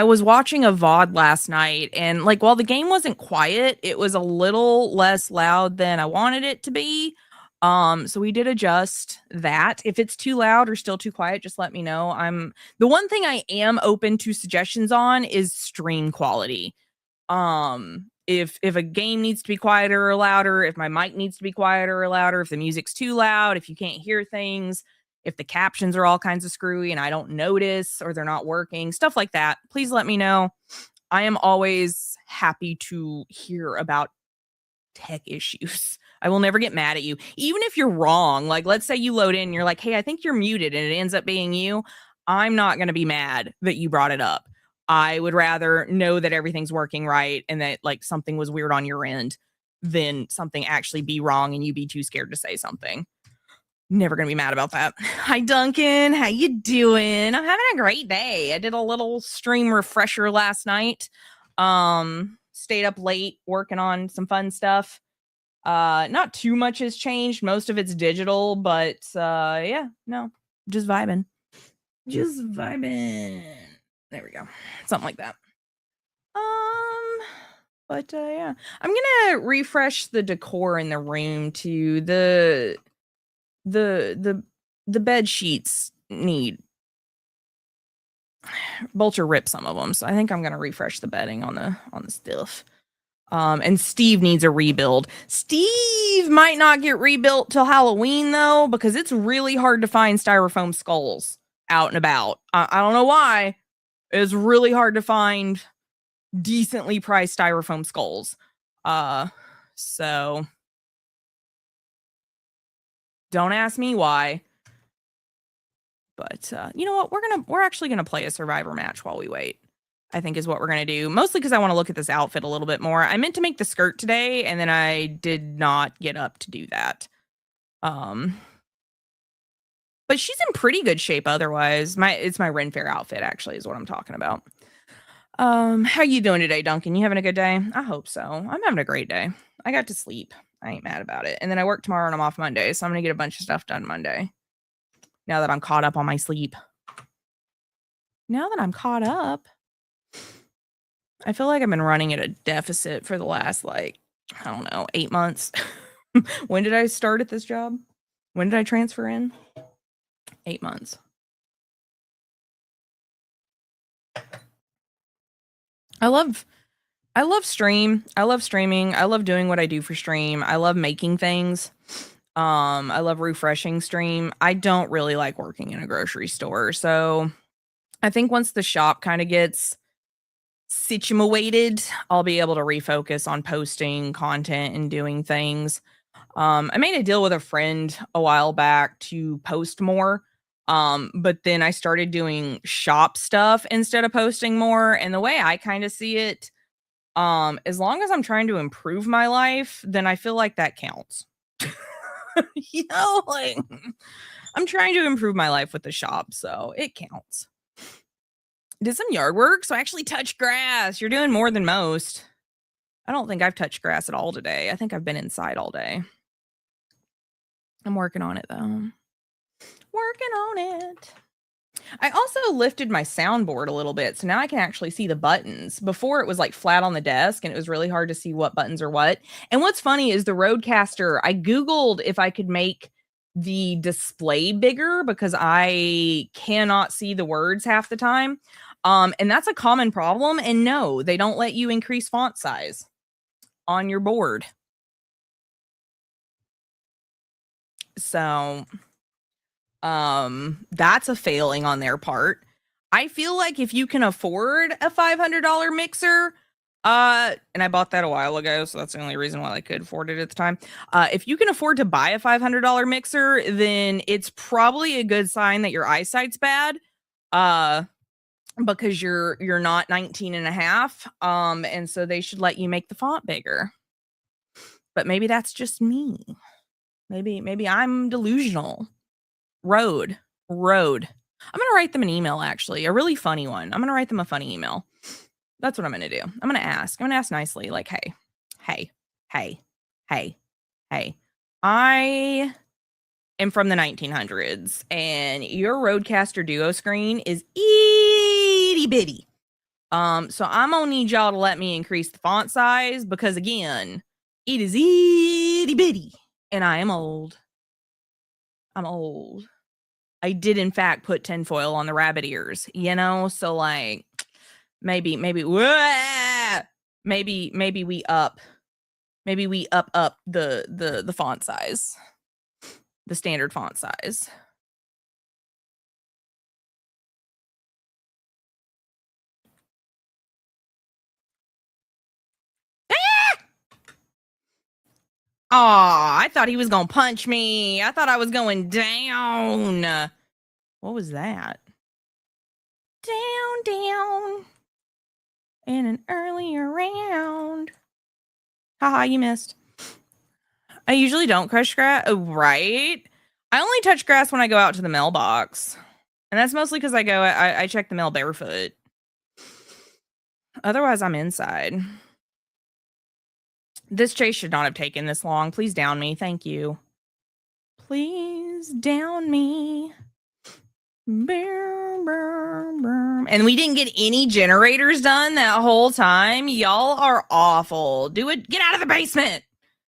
was watching a VOD last night, and like while the game wasn't quiet, it was a little less loud than I wanted it to be. So we did adjust that. If it's too loud or still too quiet, just let me know. The one thing I am open to suggestions on is stream quality. If a game needs to be quieter or louder, if my mic needs to be quieter or louder, if the music's too loud, if you can't hear things, if the captions are all kinds of screwy and I don't notice or they're not working, stuff like that, please let me know. I am always happy to hear about tech issues. I will never get mad at you. Even if you're wrong, like let's say you load in and you're like, hey, I think you're muted and it ends up being you. I'm not going to be mad that you brought it up. I would rather know that everything's working right and that like something was weird on your end than something actually be wrong and you be too scared to say something. Never gonna be mad about that. Hi, Duncan. How you doing? I'm having a great day. I did a little stream refresher last night. Stayed up late working on some fun stuff. Not too much has changed. Most of it's digital, but yeah, no, just vibing. Just vibing. There we go. Something like that. But yeah, I'm gonna refresh the decor in the room to the bed sheets need Bolter ripped some of them, so I think I'm gonna refresh the bedding on the stuff. And Steve needs a rebuild. Steve might not get rebuilt till Halloween though, because it's really hard to find styrofoam skulls out and about. I don't know why. It's really hard to find decently priced styrofoam skulls. So don't ask me why. But you know what? We're actually gonna play a survivor match while we wait. I think is what we're gonna do. Mostly because I want to look at this outfit a little bit more. I meant to make the skirt today, and then I did not get up to do that. But she's in pretty good shape otherwise. It's my Ren Fair outfit actually is what I'm talking about. How you doing today, Duncan? You having a good day? I hope so. I'm having a great day. I got to sleep. I ain't mad about it. And then I work tomorrow and I'm off Monday, so I'm gonna get a bunch of stuff done Monday. Now that I'm caught up on my sleep. Now that I'm caught up, I feel like I've been running at a deficit for the last, like, I don't know, 8 months. When did I start at this job? When did I transfer in? 8 months. I love stream. I love streaming. I love doing what I do for stream. I love making things. I love refreshing stream. I don't really like working in a grocery store. So I think once the shop kind of gets situated, I'll be able to refocus on posting content and doing things. I made a deal with a friend a while back to post more. But then I started doing shop stuff instead of posting more. And the way I kind of see it, as long as I'm trying to improve my life, then I feel like that counts. You know, like I'm trying to improve my life with the shop, so it counts. Did some yard work, so I actually touched grass. You're doing more than most. I don't think I've touched grass at all today. I think I've been inside all day. I'm working on it though. Working on it. I also lifted my soundboard a little bit, so now I can actually see the buttons. Before it was like flat on the desk and it was really hard to see what buttons are what. And what's funny is the Rodecaster, I Googled if I could make the display bigger because I cannot see the words half the time. And that's a common problem. And no, they don't let you increase font size on your board. So that's a failing on their part. I feel like if you can afford a $500 mixer, And I bought that a while ago, so that's the only reason why I could afford it at the time. If you can afford to buy a $500 mixer, then it's probably a good sign that your eyesight's bad. Because you're not 19 and a half. And so they should let you make the font bigger. But maybe that's just me. Maybe I'm delusional. Road. I'm gonna write them an email, actually, a really funny one. I'm gonna write them a funny email. That's what I'm gonna do. I'm gonna ask nicely, like, hey. I am from the 1900s, and your Rodecaster Duo screen is itty bitty. So I'm gonna need y'all to let me increase the font size because, again, it is itty bitty, and I am old. I'm old. I did, in fact, put tinfoil on the rabbit ears, so, like, maybe we up the font size, the standard font size. Aw, I thought he was gonna punch me. I thought I was going down. What was that? Down. In an earlier round. Haha, you missed. I usually don't crush grass. Oh, right? I only touch grass when I go out to the mailbox. And that's mostly because I check the mail barefoot. Otherwise, I'm inside. This chase should not have taken this long. Please down me. Thank you. Please down me. And we didn't get any generators done that whole time. Y'all are awful. Do it. Get out of the basement.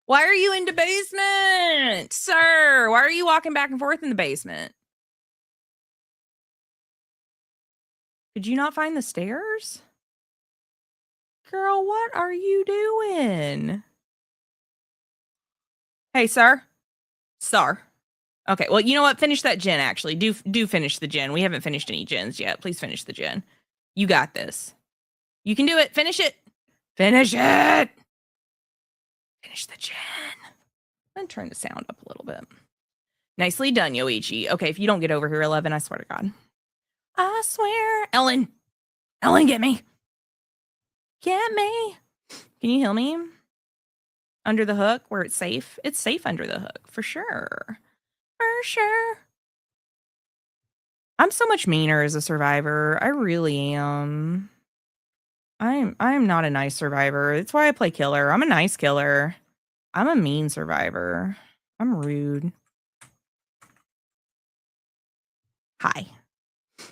Why are you in the basement, sir? Why are you walking back and forth in the basement? Did you not find the stairs? Girl, what are you doing? Hey, sir. Sir. Okay, well, you know what? Finish that gen, actually. Do finish the gen. We haven't finished any gens yet. Please finish the gen. You got this. You can do it. Finish it. Finish it. Finish the gen. I'm going to turn the sound up a little bit. Nicely done, Yoichi. Okay, if you don't get over here, 11, I swear to God. I swear. Ellen, get me. Get me. Can you heal me? Under the hook where it's safe? It's safe under the hook, for sure. For sure. I'm so much meaner as a survivor. I really am. I'm not a nice survivor. That's why I play killer. I'm a nice killer. I'm a mean survivor. I'm rude. Hi.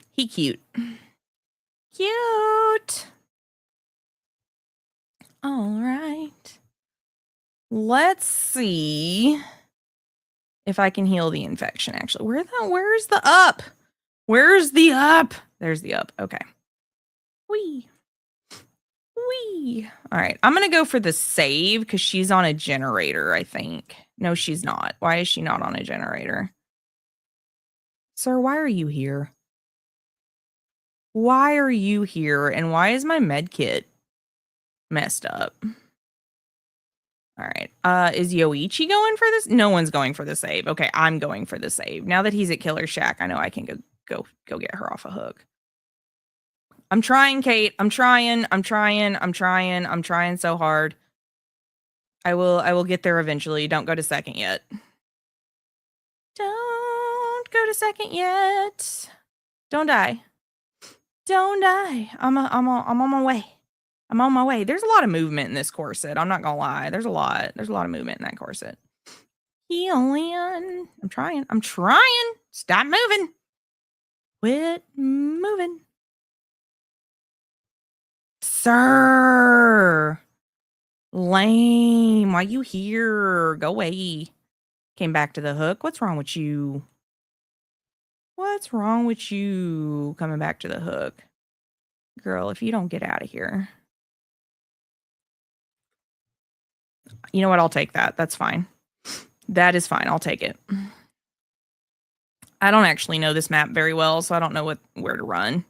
He cute. Cute. All right. Let's see if I can heal the infection, actually. Where's the up? Where's the up? There's the up. Okay. Wee. All right. I'm going to go for the save because she's on a generator, I think. No, she's not. Why is she not on a generator? Sir, why are you here? Why are you here? And why is my med kit messed up? All right. Is Yoichi going for this? No one's going for the save. Okay, I'm going for the save. Now that he's at Killer Shack, I know I can go get her off a hook. I'm trying, Kate. I'm trying so hard. I will get there eventually. Don't go to second yet. Don't go to second yet. Don't die. Don't die. I'm on my way. I'm on my way. There's a lot of movement in this corset. I'm not gonna lie. There's a lot of movement in that corset. Healing. I'm trying. Stop moving. Quit moving. Sir. Lame. Why you here? Go away. Came back to the hook. What's wrong with you? What's wrong with you coming back to the hook? Girl, if you don't get out of here. You know what? I'll take that. That's fine. That is fine. I'll take it. I don't actually know this map very well, so I don't know where to run.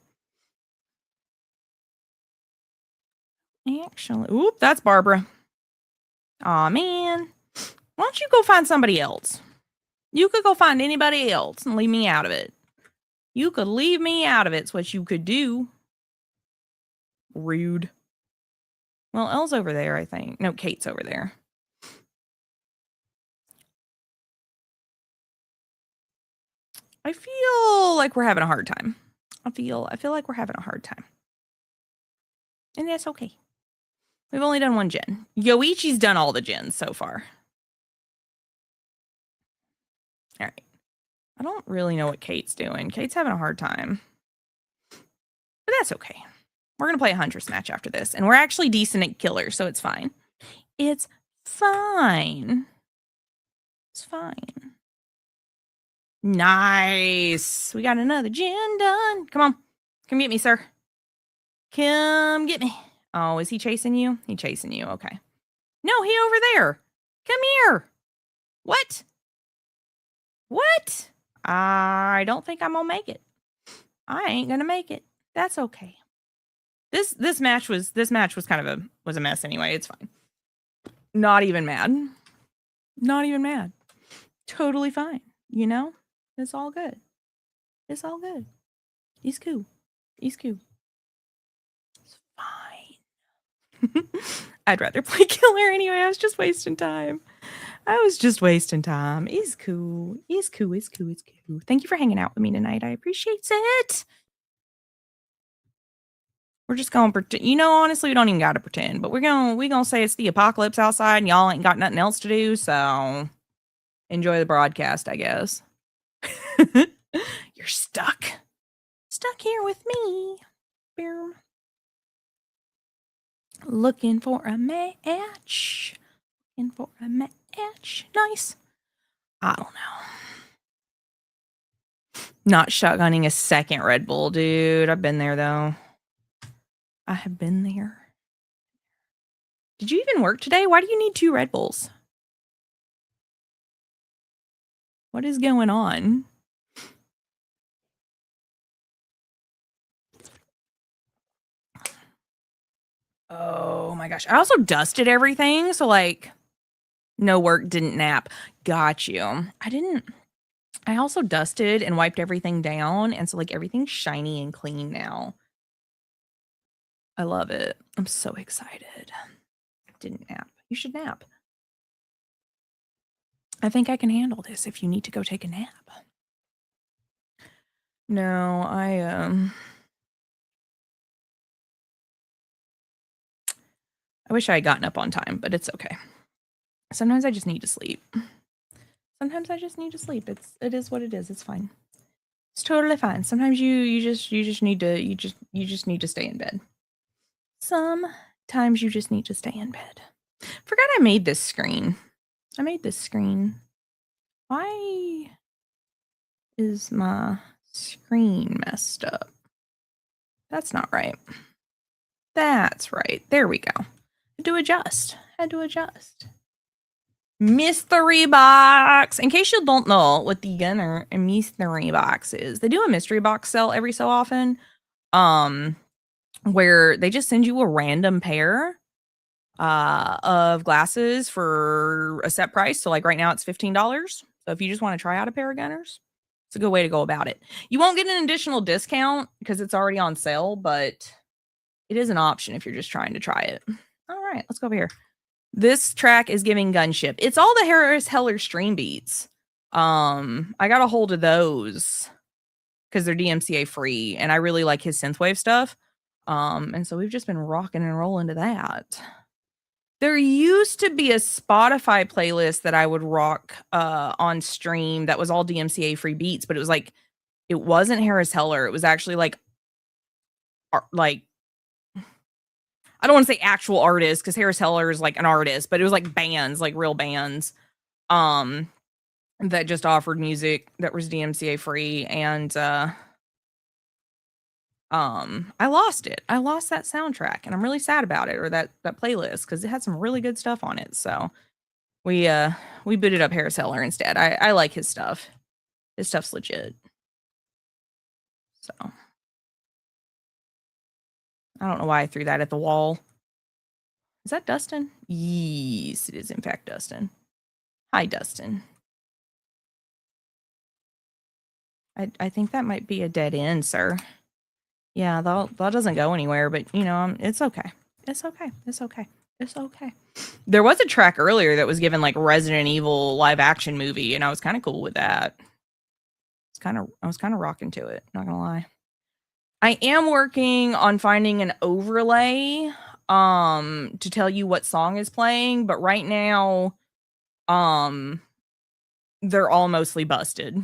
Actually, oop, that's Barbara. Aw, man. Why don't you go find somebody else? You could go find anybody else and leave me out of it. You could leave me out of it. It's what you could do. Rude. Well, Elle's over there, I think. No, Kate's over there. I feel like we're having a hard time. I feel like we're having a hard time. And that's okay. We've only done one gen. Yoichi's done all the gens so far. All right. I don't really know what Kate's doing. Kate's having a hard time. But that's okay. We're going to play a Huntress match after this. And we're actually decent at killer, so it's fine. It's fine. It's fine. Nice. We got another gen done. Come on. Come get me, sir. Come get me. Oh, is he chasing you? He's chasing you. Okay. No, he over there. Come here. What? What? I don't think I'm gonna make it. I ain't gonna make it. That's okay. This match was kind of a mess anyway. It's fine. Not even mad. Not even mad. Totally fine. You know? It's all good. It's all good. He's cool. He's cool. It's fine. I'd rather play killer anyway. I was just wasting time. He's cool. He's cool. He's cool. He's cool. Thank you for hanging out with me tonight. I appreciate it. We're just gonna pretend. You know, honestly, we don't even gotta pretend. But we're gonna say it's the apocalypse outside, and y'all ain't got nothing else to do. So enjoy the broadcast, I guess. You're stuck here with me. Boom. Looking for a match. Looking for a match. Nice. I don't know. Not shotgunning a second Red Bull, dude. I've been there, though. I have been there. Did you even work today? Why do you need 2 Red Bulls? What is going on? Oh my gosh. I also dusted everything, so like no work, didn't nap. Got you. I also dusted and wiped everything down, and so like everything's shiny and clean now. I love it. I'm so excited. Didn't nap. You should nap. I think I can handle this if you need to go take a nap. No, I wish I had gotten up on time, but it's okay. Sometimes I just need to sleep. Sometimes I just need to sleep. It is what it is. It's fine. It's totally fine. Sometimes you just need to stay in bed. Sometimes you just need to stay in bed. Forgot I made this screen. Why is my screen messed up? That's not right. That's right. There we go. Had to adjust. Mystery box. In case you don't know what the Gunnar mystery box is, they do a mystery box sale every so often, where they just send you a random pair of glasses for a set price. So like right now it's $15. So if you just want to try out a pair of Gunnars, it's a good way to go about it. You won't get an additional discount because it's already on sale, but it is an option if you're just trying to try it. All right, let's go over here. This track is giving Gunship. It's all the Harris Heller stream beats. I got a hold of those because they're DMCA free, and I really like his synthwave stuff. And so we've just been rocking and rolling to that. There used to be a Spotify playlist that I would rock on stream that was all DMCA free beats, but it was like, it wasn't Harris Heller. It was actually like I don't want to say actual artists because Harris Heller is like an artist, but it was like bands, like real bands, that just offered music that was DMCA free, and I lost it. I lost that soundtrack, and I'm really sad about it, or that playlist, because it had some really good stuff on it. So we booted up Harris Heller instead. I like his stuff. His stuff's legit. So I don't know why I threw that at the wall. Is that Dustin? Yes, it is in fact Dustin. Hi, Dustin. I think that might be a dead end, sir. Yeah, that doesn't go anywhere, but you know, it's okay. It's okay. It's okay. It's okay. There was a track earlier that was given like Resident Evil live action movie, and I was kind of cool with that. I was kind of rocking to it, not gonna lie. I am working on finding an overlay to tell you what song is playing, but right now they're all mostly busted.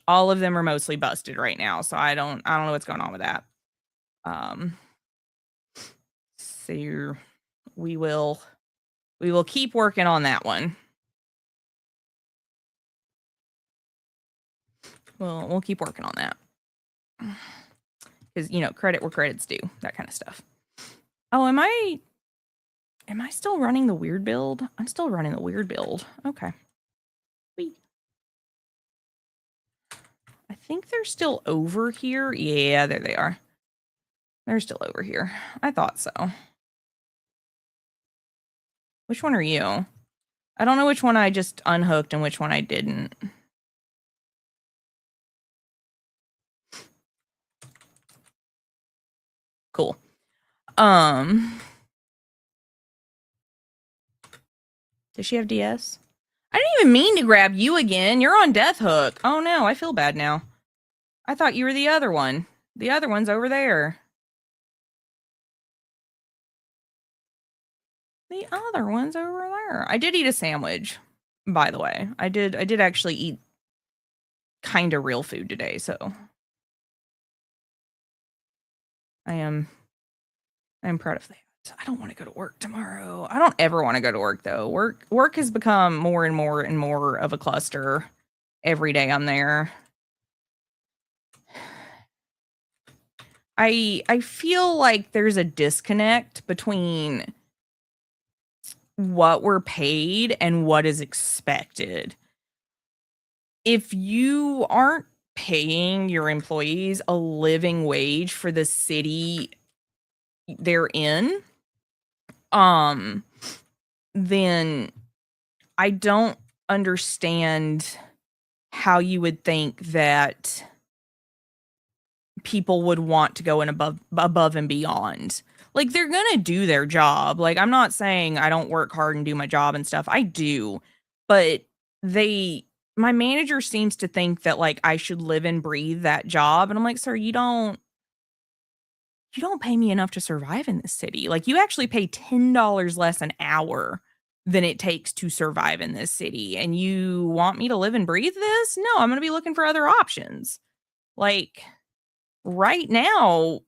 All of them are mostly busted right now, so I don't know what's going on with that. So we will keep working on that one. We'll keep working on that. Because, you know, credit where credit's due, that kind of stuff. Oh, am I still running the weird build? I'm still running the weird build. Okay. Whee. I think they're still over here. Yeah, there they are. They're still over here. I thought so. Which one are you? I don't know which one I just unhooked and which one I didn't. Cool. Does she have DS? I didn't even mean to grab you again. You're on death hook. Oh no, I feel bad now. I thought you were the other one. The other one's over there. The other one's over there. I did eat a sandwich, by the way. I did actually eat kind of real food today, so I'm proud of that. I don't want to go to work tomorrow. I don't ever want to go to work though. Work has become more and more and more of a cluster every day I'm there. I feel like there's a disconnect between what we're paid and what is expected. If you aren't paying your employees a living wage for the city they're in, then I don't understand how you would think that people would want to go in above and beyond. Like, they're gonna do their job. Like, I'm not saying I don't work hard and do my job and stuff. I do. But my manager seems to think that like I should live and breathe that job. And I'm like, sir, you don't pay me enough to survive in this city. Like, you actually pay $10 less an hour than it takes to survive in this city. And you want me to live and breathe this? No, I'm going to be looking for other options. Like, right now,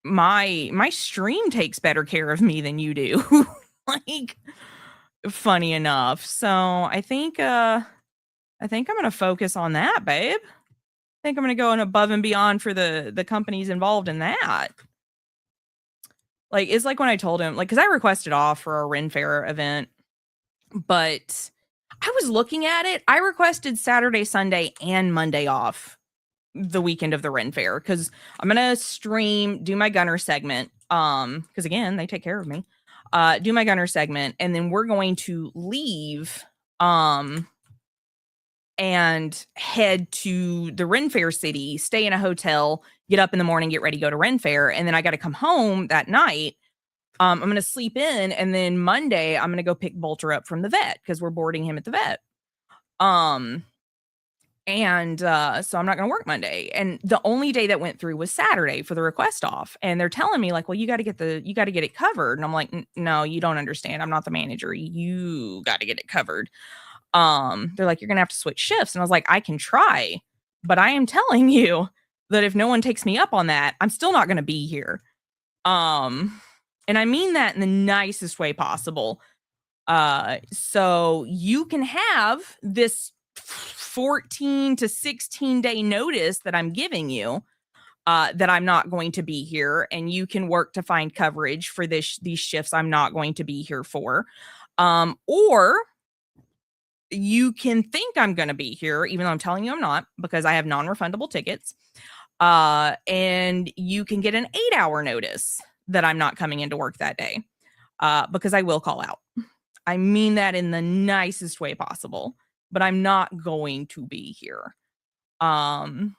my stream takes better care of me than you do. Like, funny enough. So I think I'm going to focus on that, babe. I think I'm going to go above and beyond for the companies involved in that. Like, it's like when I told him, like, because I requested off for a Ren Fair event, but I was looking at it. I requested Saturday, Sunday, and Monday off the weekend of the Ren Fair because I'm going to stream, do my Gunnar segment. Because again, they take care of me. Do my Gunnar segment, and then we're going to leave and head to the Ren Fair city, stay in a hotel, get up in the morning, get ready, go to Ren Fair, and then I got to come home that night. I'm going to sleep in, and then Monday I'm going to go pick Bolter up from the vet because we're boarding him at the vet. So I'm not going to work Monday. And the only day that went through was Saturday for the request off. And they're telling me like, well, you got to get it covered. And I'm like, no, you don't understand. I'm not the manager. You got to get it covered. They're like, you're going to have to switch shifts. And I was like, I can try, but I am telling you that if no one takes me up on that, I'm still not going to be here. And I mean that in the nicest way possible. So you can have this 14 to 16 day notice that I'm giving you, that I'm not going to be here, and you can work to find coverage for these shifts I'm not going to be here for. Or you can think I'm going to be here, even though I'm telling you I'm not, because I have non-refundable tickets. And you can get an 8-hour notice that I'm not coming into work that day, because I will call out. I mean that in the nicest way possible, but I'm not going to be here. And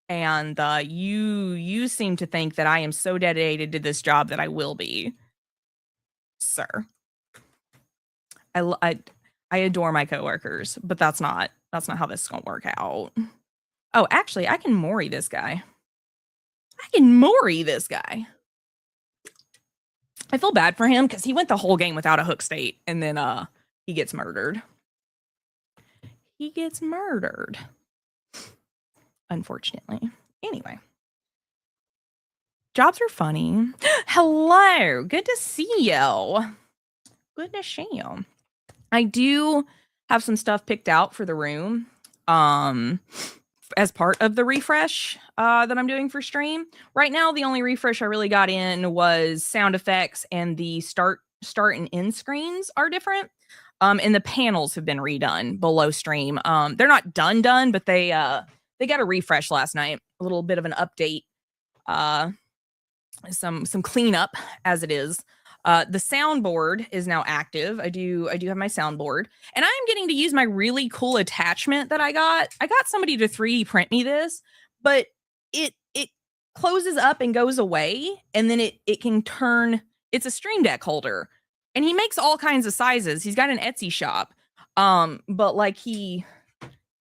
you seem to think that I am so dedicated to this job that I will be, sir. I adore my coworkers, but that's not how this is gonna work out. Oh, actually, I can Mori this guy. I feel bad for him because he went the whole game without a hook state, and then he gets murdered. Unfortunately. Anyway. Jobs are funny. Hello. Good to see you. I do have some stuff picked out for the room. As part of the refresh that I'm doing for stream. Right now, the only refresh I really got in was sound effects, and the start and end screens are different. And the panels have been redone below stream. They're not done, but they got a refresh last night. A little bit of an update. Some cleanup as it is. The soundboard is now active. I do have my soundboard, and I'm getting to use my really cool attachment that I got. I got somebody to 3D print me this, but it closes up and goes away, and then it can turn. It's a Stream Deck holder, and he makes all kinds of sizes. He's got an Etsy shop, but like he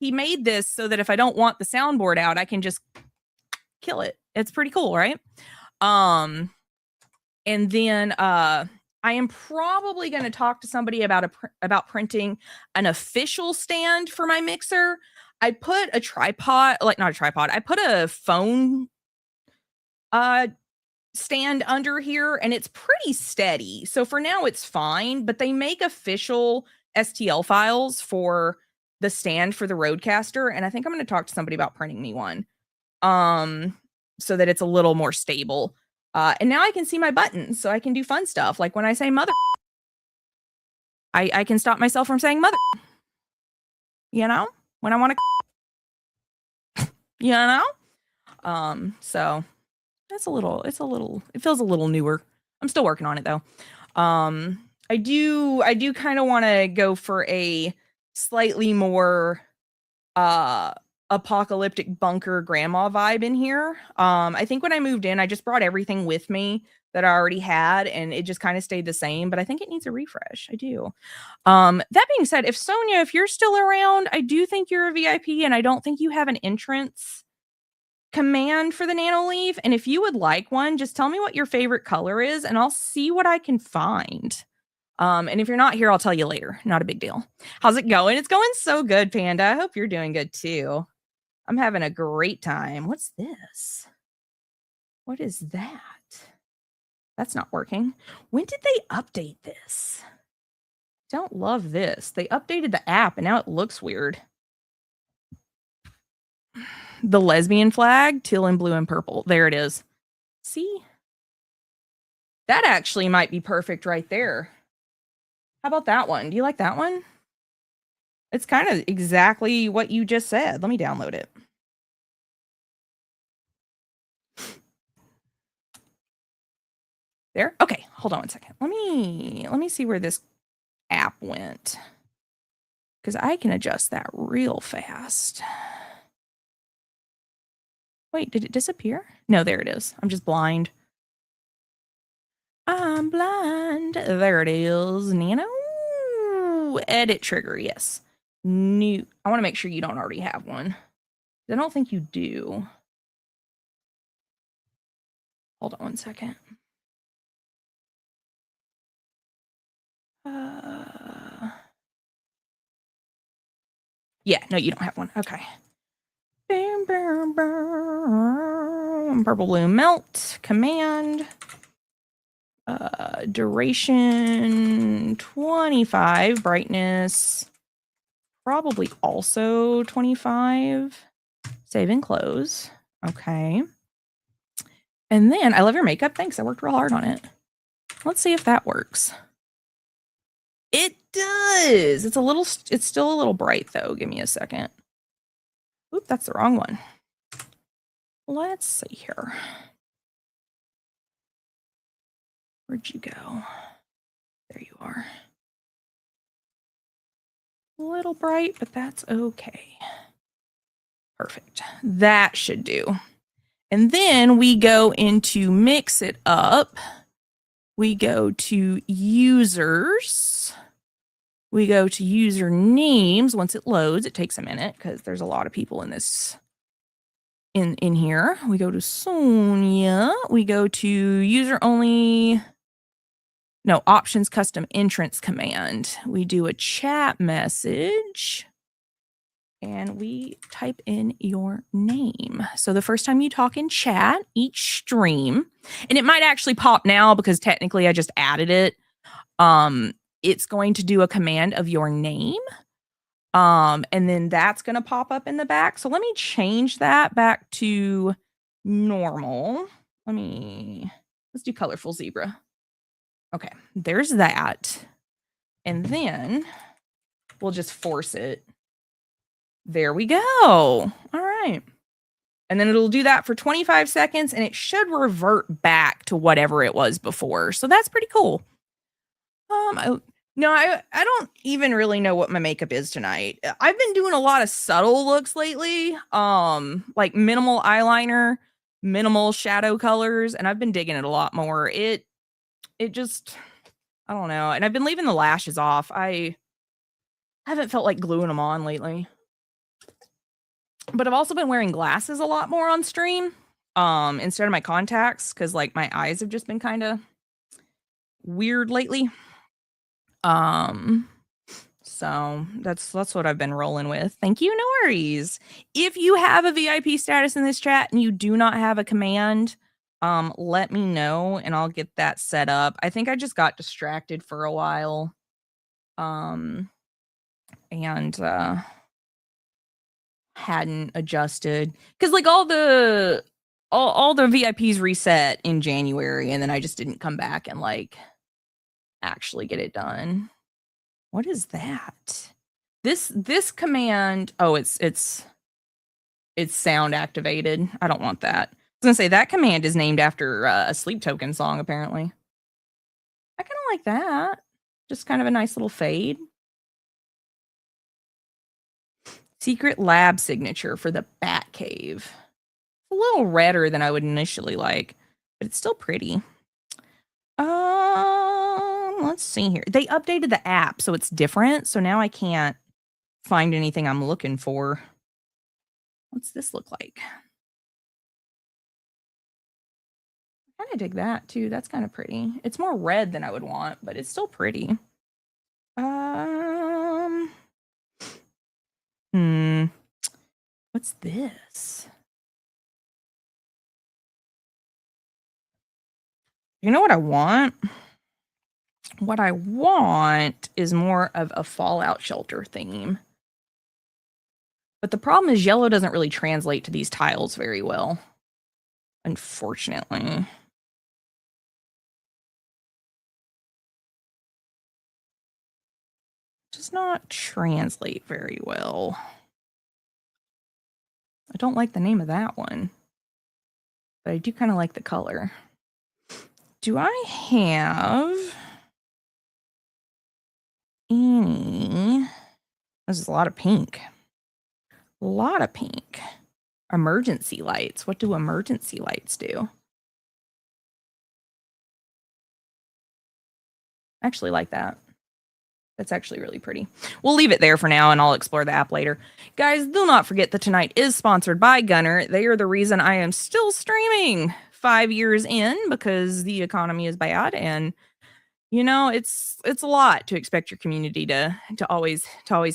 made this so that if I don't want the soundboard out, I can just kill it. It's pretty cool, right? And then I am probably going to talk to somebody about printing an official stand for my mixer. I put a tripod, not a tripod. I put a phone stand under here, and it's pretty steady. So for now, it's fine. But they make official STL files for the stand for the Rodecaster, and I think I'm going to talk to somebody about printing me one, so that it's a little more stable. And now I can see my buttons, so I can do fun stuff. Like when I say mother, I can stop myself from saying mother. You know? When I want to, you know? So it feels a little newer. I'm still working on it though. I do kind of want to go for a slightly more apocalyptic bunker grandma vibe in here. I think when I moved in, I just brought everything with me that I already had, and it just kind of stayed the same, but I think it needs a refresh. I do. That being said, if Sonia, if you're still around, I do think you're a VIP, and I don't think you have an entrance command for the Nanoleaf. And if you would like one, just tell me what your favorite color is, and I'll see what I can find. And if you're not here, I'll tell you later. Not a big deal. How's it going? It's going so good, Panda. I hope you're doing good too. I'm having a great time. What's this? What is that? That's not working. When did they update this? Don't love this. They updated the app and now it looks weird. The lesbian flag, teal and blue and purple. There it is. See? That actually might be perfect right there. How about that one? Do you like that one? It's kind of exactly what you just said. Let me download it. There? Okay, hold on one second. Let me see where this app went, because I can adjust that real fast. Wait, did it disappear? No, there it is. I'm just blind. I'm blind. There it is. Nano. Edit trigger, yes. New. I want to make sure you don't already have one. I don't think you do. Hold on one second. Yeah, no, you don't have one. Okay. Purple blue melt command. Duration 25, brightness probably also 25. Save and close. Okay. And then I love your makeup. Thanks. I worked real hard on it. Let's see if that works. It does. It's still a little bright though. Give me a second. Oop, that's the wrong one. Let's see here. Where'd you go? There you are. A little bright, but that's okay. Perfect. That should do. And then we go into mix it up. We go to users. We go to user names. Once it loads, it takes a minute because there's a lot of people in this in here. We go to Sonia. We go to user only. No, options custom entrance command. We do a chat message. And we type in your name. So the first time you talk in chat, each stream, and it might actually pop now because technically I just added it. It's going to do a command of your name. And then that's going to pop up in the back. So let me change that back to normal. Let's do colorful zebra. Okay, there's that. And then we'll just force it. There we go. All right. And then it'll do that for 25 seconds and it should revert back to whatever it was before. So that's pretty cool. I don't even really know what my makeup is tonight. I've been doing a lot of subtle looks lately. Like minimal eyeliner, minimal shadow colors, and I've been digging it a lot more. It just, I don't know. And I've been leaving the lashes off. I haven't felt like gluing them on lately. But I've also been wearing glasses a lot more on stream, instead of my contacts, because like my eyes have just been kind of weird lately. So that's what I've been rolling with. Thank you, no worries. If you have a VIP status in this chat and you do not have a command, let me know and I'll get that set up. I think I just got distracted for a while. And hadn't adjusted because like all the VIPs reset in January and then I just didn't come back and like actually get it done. What is that? This command, oh, it's sound activated. I don't want that. I was gonna say that command is named after a Sleep Token song apparently. I kind of like that. Just kind of a nice little fade. Secret lab signature for the Bat Cave. A little redder than I would initially like, but it's still pretty. Let's see here. They updated the app, so it's different. So now I can't find anything I'm looking for. What's this look like? I kind of dig that too. That's kind of pretty. It's more red than I would want, but it's still pretty. What's this? You know what I want? What I want is more of a Fallout Shelter theme. But the problem is yellow doesn't really translate to these tiles very well, unfortunately. Does not translate very well. I don't like the name of that one, but I do kind of like the color. Do I have any? This is a lot of pink. A lot of pink. Emergency lights. What do emergency lights do? I actually like that. That's actually really pretty. We'll leave it there for now and I'll explore the app later. Guys, do not forget that tonight is sponsored by Gunnar. They are the reason I am still streaming 5 years in because the economy is bad and you know, it's a lot to expect your community to always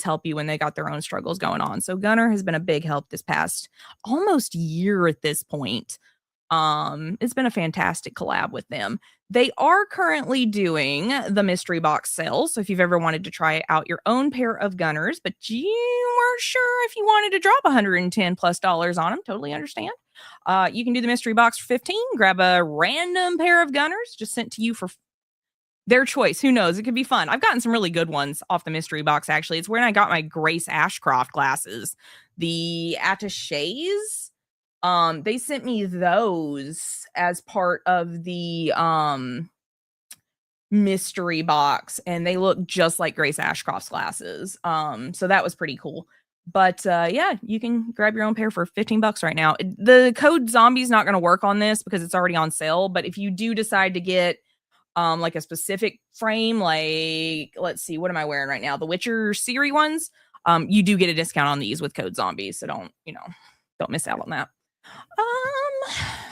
help you when they got their own struggles going on. So Gunnar has been a big help this past almost year at this point. It's been a fantastic collab with them. They are currently doing the mystery box sale. So if you've ever wanted to try out your own pair of Gunnars, but you weren't sure if you wanted to drop $110+ on them, totally understand. You can do the mystery box for 15, grab a random pair of Gunnars just sent to you for their choice. Who knows? It could be fun. I've gotten some really good ones off the mystery box, actually. It's when I got my Grace Ashcroft glasses, the attaches. They sent me those as part of the mystery box, and they look just like Grace Ashcroft's glasses. So that was pretty cool. But yeah, you can grab your own pair for $15 right now. The code zombie's not going to work on this because it's already on sale. But if you do decide to get like a specific frame, like let's see, what am I wearing right now? The Witcher Siri ones. You do get a discount on these with code zombies, so don't miss out on that.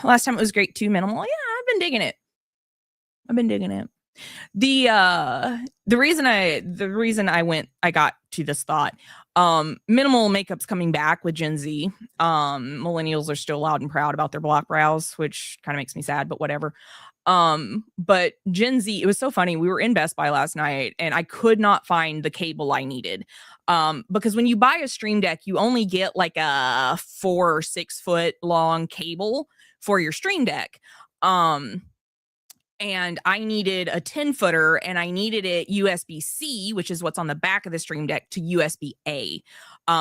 Last time it was great too, minimal. Yeah, I've been digging it. The reason I got to this thought, minimal makeup's coming back with Gen Z. Millennials are still loud and proud about their block brows, which kind of makes me sad, but whatever. But Gen Z, it was so funny. We were in Best Buy last night and I could not find the cable I needed. Because when you buy a Stream Deck, you only get like a 4 or 6 foot long cable for your Stream Deck. And I needed a 10-footer and I needed it USB-C, which is what's on the back of the Stream Deck, to USB-A.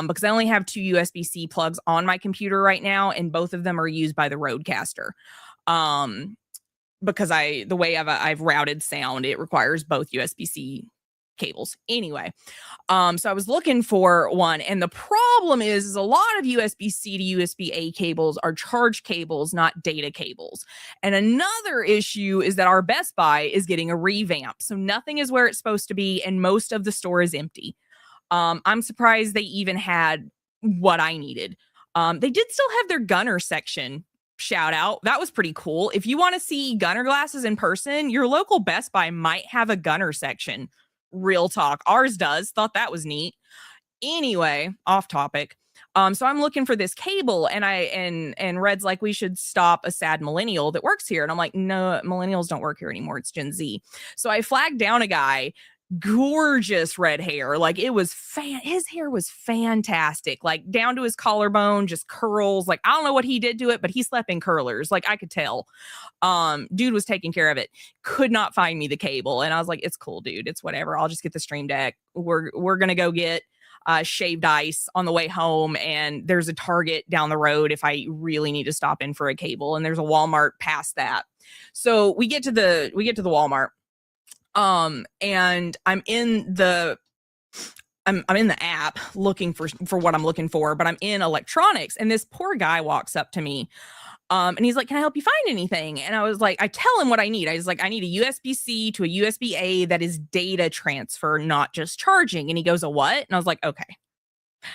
Because I only have 2 USB-C plugs on my computer right now, and both of them are used by the Rodecaster. Because the way I've routed sound, it requires both USB-C cables. Anyway, so I was looking for one, and the problem is a lot of USB-C to USB-A cables are charge cables, not data cables. And another issue is that our Best Buy is getting a revamp, so nothing is where it's supposed to be, and most of the store is empty. I'm surprised they even had what I needed. They did still have their Gunnar section. Shout out. That was pretty cool. If you want to see Gunnar glasses in person, your local Best Buy might have a Gunnar section. Real talk. Ours does. Thought that was neat. Anyway, off topic. So I'm looking for this cable, and Red's like, we should stop a sad millennial that works here. And I'm like, no, millennials don't work here anymore. It's Gen Z. So I flagged down a guy, gorgeous red hair. Like it was his hair was fantastic, like down to his collarbone, just curls. Like I don't know what he did to it, but he slept in curlers. Like I could tell. Dude was taking care of it. Could not find me the cable, and I was like, it's cool, dude. It's whatever. I'll just get the Stream Deck. We're gonna go get shaved ice on the way home, and there's a Target down the road if I really need to stop in for a cable, and there's a Walmart past that. So we get to the Walmart. And I'm in the app looking for what I'm looking for, but I'm in electronics, and this poor guy walks up to me. And he's like, can I help you find anything? And I was like, I tell him what I need. I was like, I need a USB-C to a USB-A that is data transfer, not just charging. And he goes, a what? And I was like, okay.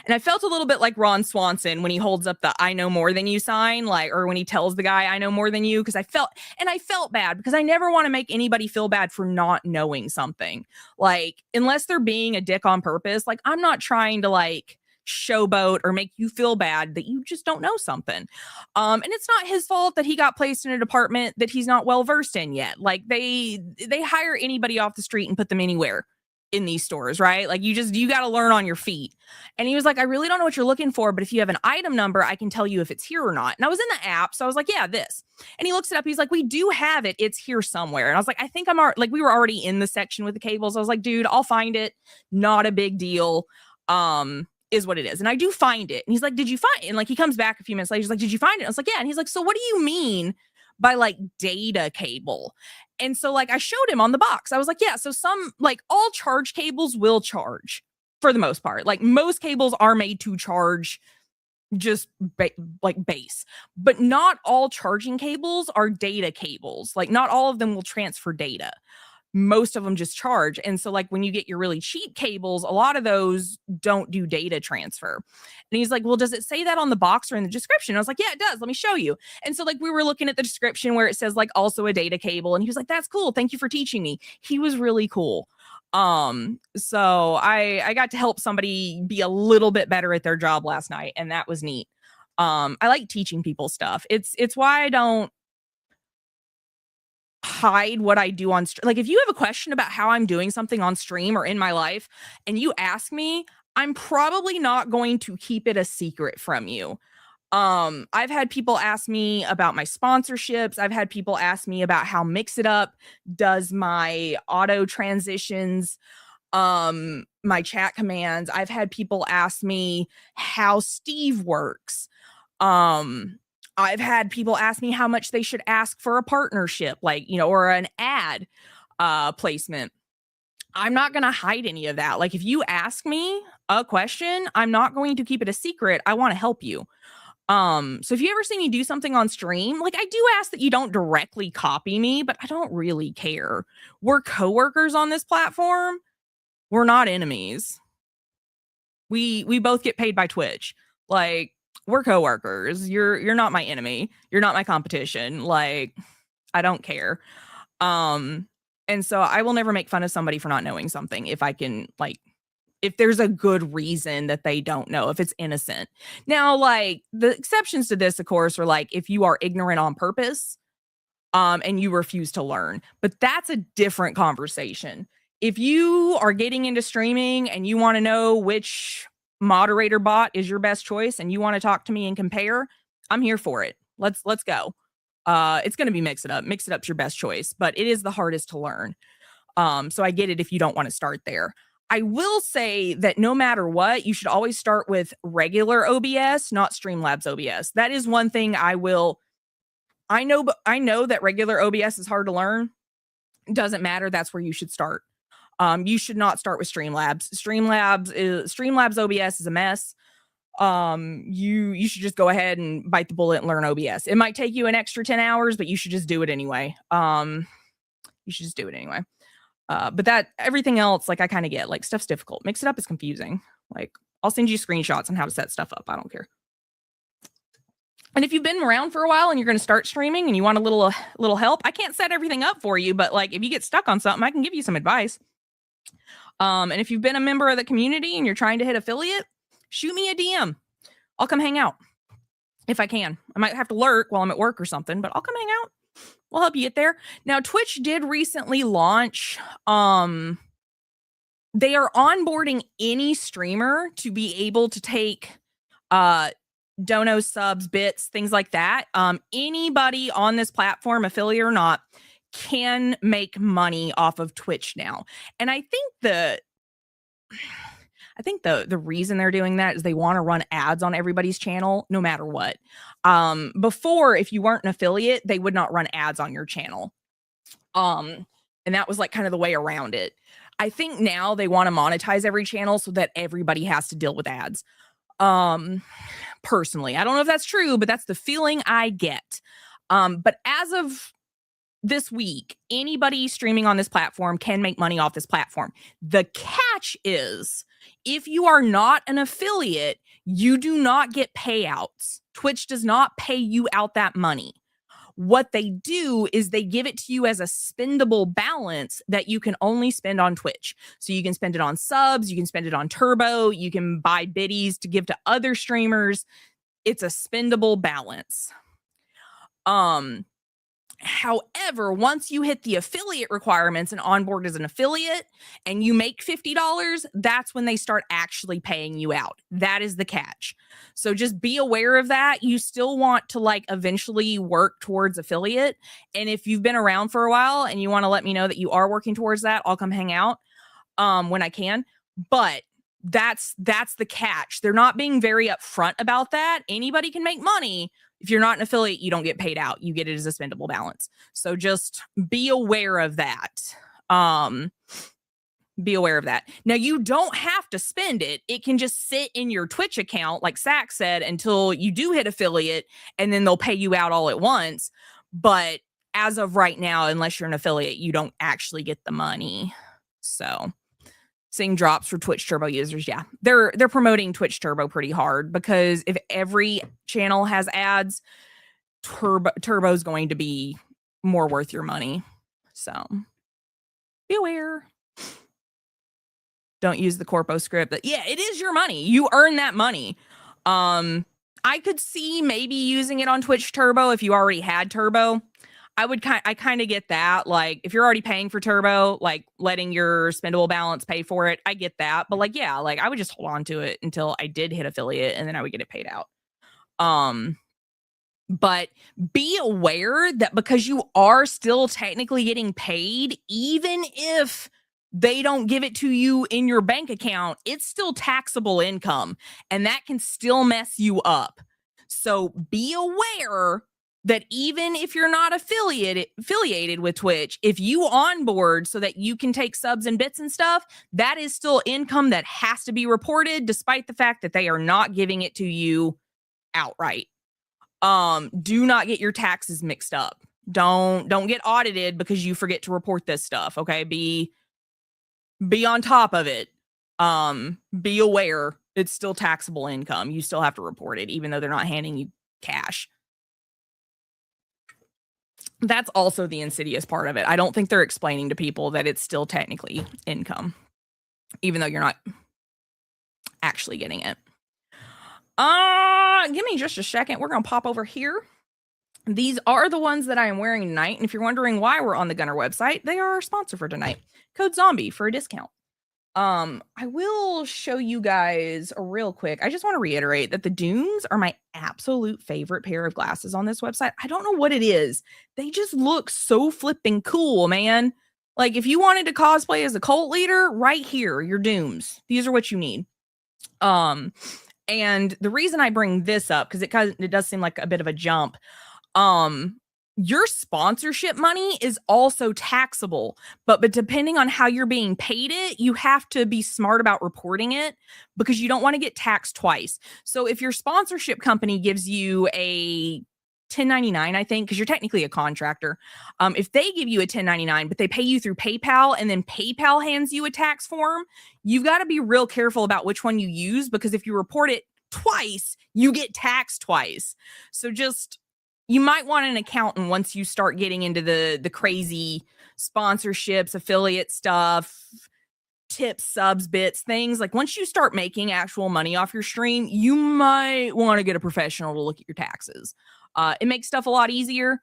And I felt a little bit like Ron Swanson when he holds up the I know more than you sign, like, or when he tells the guy I know more than you, because I felt bad because I never want to make anybody feel bad for not knowing something. Like, unless they're being a dick on purpose, like I'm not trying to like showboat or make you feel bad that you just don't know something. And it's not his fault that he got placed in a department that he's not well versed in yet. Like they hire anybody off the street and put them anywhere in these stores, right? Like you got to learn on your feet. And he was like, I really don't know what you're looking for, but if you have an item number, I can tell you if it's here or not. And I was in the app, so I was like, yeah, this. And he looks it up. He's like, we do have it. It's here somewhere. And I was like, I think like we were already in the section with the cables. I was like, dude, I'll find it. Not a big deal. Is what it is. And I do find it. And he's like, did you find it? And like he comes back a few minutes later. He's like, did you find it? I was like, yeah. And he's like, so what do you mean by like data cable? And so like I showed him on the box. I was like, yeah, so some like all charge cables will charge for the most part. Like most cables are made to charge just like base, but not all charging cables are data cables. Like not all of them will transfer data. Most of them just charge. And so like when you get your really cheap cables, a lot of those don't do data transfer. And he's like, well, does it say that on the box or in the description? I was like, yeah, it does. Let me show you. And so like we were looking at the description where it says like also a data cable. And he was like, that's cool. Thank you for teaching me. He was really cool. So I got to help somebody be a little bit better at their job last night. And that was neat. I like teaching people stuff. It's why I don't hide what I do on stream. Like if you have a question about how I'm doing something on stream or in my life and you ask me, I'm probably not going to keep it a secret from you. I've had people ask me about my sponsorships. I've had people ask me about how Mix It Up does my auto transitions, my chat commands. I've had people ask me how Steve works. I've had people ask me how much they should ask for a partnership, like, or an ad. placement. I'm not going to hide any of that. Like, if you ask me a question, I'm not going to keep it a secret. I want to help you. So if you ever see me do something on stream, like, I do ask that you don't directly copy me, but I don't really care. We're coworkers on this platform. We're not enemies. We both get paid by Twitch. Like, we're coworkers. You're not my enemy. You're not my competition. Like, I don't care. And so I will never make fun of somebody for not knowing something if I can, like, if there's a good reason that they don't know, if it's innocent. Now, like, the exceptions to this, of course, are like if you are ignorant on purpose, and you refuse to learn. But that's a different conversation. If you are getting into streaming and you want to know which moderator bot is your best choice and you want to talk to me and compare, I'm here for it. Let's go. It's going to be Mix It Up. Mix It Up's your best choice, but it is the hardest to learn. So I get it if you don't want to start there. I will say that no matter what, you should always start with regular OBS, not Streamlabs OBS. That is one thing I know that regular OBS is hard to learn. It doesn't matter. That's where you should start. You should not start with Streamlabs. Streamlabs OBS is a mess. You should just go ahead and bite the bullet and learn OBS. It might take you an extra 10 hours, but you should just do it anyway. But that everything else, like, I kind of get, like, stuff's difficult. Mix It Up is confusing. Like, I'll send you screenshots on how to set stuff up. I don't care. And if you've been around for a while and you're going to start streaming and you want a little help, I can't set everything up for you, but, like, if you get stuck on something, I can give you some advice. And if you've been a member of the community and you're trying to hit affiliate, shoot me a DM. I'll come hang out if I can. I might have to lurk while I'm at work or something, but I'll come hang out. We'll help you get there. Now, Twitch did recently launch, they are onboarding any streamer to be able to take donos, subs, bits, things like that. Anybody on this platform, affiliate or not, can make money off of Twitch now. And I think the reason they're doing that is they want to run ads on everybody's channel no matter what. Before, if you weren't an affiliate, they would not run ads on your channel. And that was, like, kind of the way around it. I think now they want to monetize every channel so that everybody has to deal with ads. Personally, I don't know if that's true, but that's the feeling I get. But as of this week, anybody streaming on this platform can make money off this platform. The catch is, if you are not an affiliate, you do not get payouts. Twitch does not pay you out that money. What they do is they give it to you as a spendable balance that you can only spend on Twitch. So you can spend it on subs, you can spend it on Turbo, you can buy biddies to give to other streamers. It's a spendable balance. However, once you hit the affiliate requirements and onboard as an affiliate and you make $50, that's when they start actually paying you out. That is the catch. So just be aware of that. You still want to, like, eventually work towards affiliate. And if you've been around for a while and you want to let me know that you are working towards that, I'll come hang out when I can. But that's the catch. They're not being very upfront about that. Anybody can make money. If you're not an affiliate, you don't get paid out. You get it as a spendable balance. So just be aware of that. Be aware of that. Now, you don't have to spend it. It can just sit in your Twitch account, like Zach said, until you do hit affiliate, and then they'll pay you out all at once. But as of right now, unless you're an affiliate, you don't actually get the money. So seeing drops for Twitch Turbo users. Yeah, they're promoting Twitch Turbo pretty hard, because if every channel has ads, Turbo's going to be more worth your money. So be aware. Don't use the corpo script. But yeah, it is your money. You earn that money. I could see maybe using it on Twitch Turbo if you already had Turbo. I kind of get that. Like, if you're already paying for Turbo, like, letting your spendable balance pay for it, I get that. But, like, yeah, like, I would just hold on to it until I did hit affiliate, and then I would get it paid out. But be aware that because you are still technically getting paid, even if they don't give it to you in your bank account, it's still taxable income, and that can still mess you up. So be aware that even if you're not affiliated with Twitch, if you onboard so that you can take subs and bits and stuff, that is still income that has to be reported, despite the fact that they are not giving it to you outright. Do not get your taxes mixed up. Don't get audited because you forget to report this stuff. Okay, be on top of it. Be aware it's still taxable income. You still have to report it, even though they're not handing you cash. That's also the insidious part of it. I don't think they're explaining to people that it's still technically income, even though you're not actually getting it. Give me just a second. We're going to pop over here. These are the ones that I am wearing tonight. And if you're wondering why we're on the Gunnar website, they are our sponsor for tonight. Code Zombie for a discount. I will show you guys real quick. I just want to reiterate that the Dooms are my absolute favorite pair of glasses on this website. I don't know what it is. They just look so flipping cool, man. Like if you wanted to cosplay as a cult leader, right here, your Dooms. These are what you need. And the reason I bring this up, because it does seem like a bit of a jump. Your sponsorship money is also taxable, but depending on how you're being paid it, you have to be smart about reporting it because you don't want to get taxed twice. So if your sponsorship company gives you a 1099, I think, because you're technically a contractor, if they give you a 1099, but they pay you through PayPal and then PayPal hands you a tax form, you've got to be real careful about which one you use because if you report it twice, you get taxed twice. So you might want an accountant once you start getting into the crazy sponsorships, affiliate stuff, tips, subs, bits, things. Like once you start making actual money off your stream, you might want to get a professional to look at your taxes. It makes stuff a lot easier.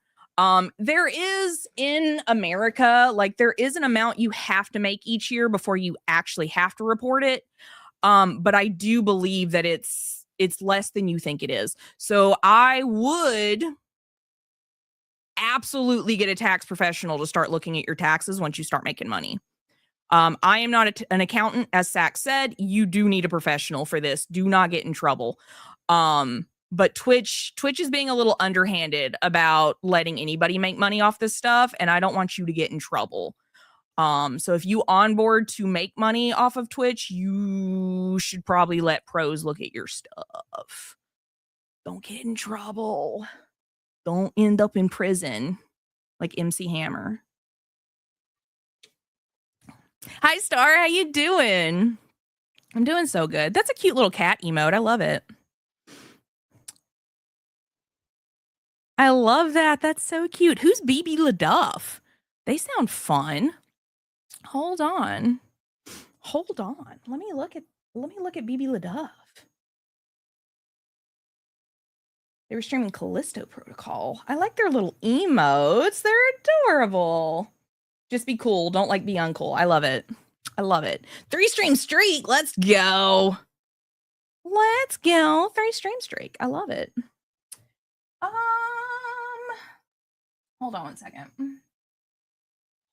There is in America, like there is an amount you have to make each year before you actually have to report it. But I do believe that it's less than you think it is. So I would absolutely get a tax professional to start looking at your taxes once you start making money. I am not an accountant, as Zach said. You do need a professional for this. Do not get in trouble. But Twitch is being a little underhanded about letting anybody make money off this stuff, and I don't want you to get in trouble. So if you onboard to make money off of Twitch, you should probably let pros look at your stuff. Don't get in trouble. Don't end up in prison like MC Hammer. Hi, Star. How you doing? I'm doing so good. That's a cute little cat emote. I love it. I love that. That's so cute. Who's BB LaDuff? They sound fun. Hold on. Let me look at BB LaDuff. They were streaming Callisto Protocol. I like their little emotes. They're adorable. Just be cool. Don't be uncool. I love it. 3-stream streak. Let's go. 3-stream streak. I love it. Hold on one second.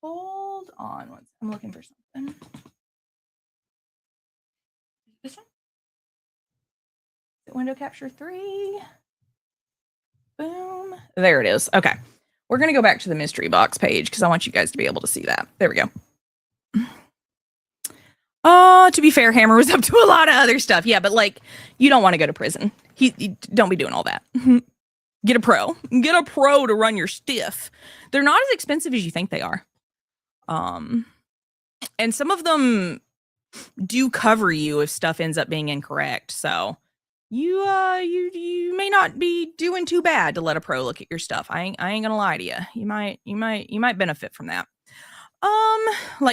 I'm looking for something. This one? Window capture 3. Boom. There it is. Okay. We're going to go back to the mystery box page because I want you guys to be able to see that. There we go. To be fair, Hammer was up to a lot of other stuff. Yeah, but you don't want to go to prison. Don't be doing all that. Get a pro. Get a pro to run your stiff. They're not as expensive as you think they are. And some of them do cover you if stuff ends up being incorrect. So you may not be doing too bad to let a pro look at your stuff. I ain't gonna lie to you. You might benefit from that.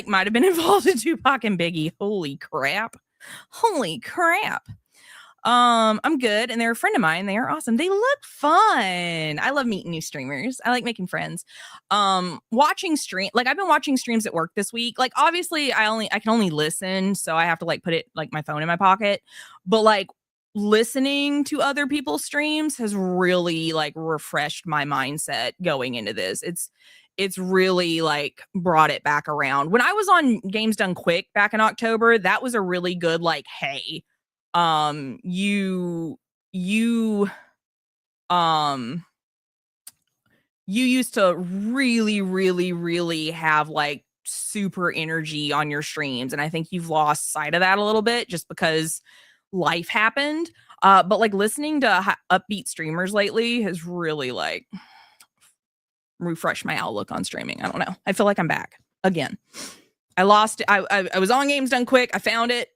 Might have been involved in Tupac and Biggie. Holy crap. I'm good, and they're a friend of mine. They are awesome. They look fun. I love meeting new streamers. I like making friends. Watching stream, I've been watching streams at work this week. Obviously, I can only listen, so I have to put it my phone in my pocket. But listening to other people's streams has really refreshed my mindset going into this. It's really brought it back around. When I was on Games Done Quick back in October, that was a really good hey. You you used to really, really, really have like super energy on your streams. And I think you've lost sight of that a little bit just because life happened. But like listening to upbeat streamers lately has really like refreshed my outlook on streaming. I don't know. I feel like I'm back again. I lost it. I was on Games Done Quick. I found it.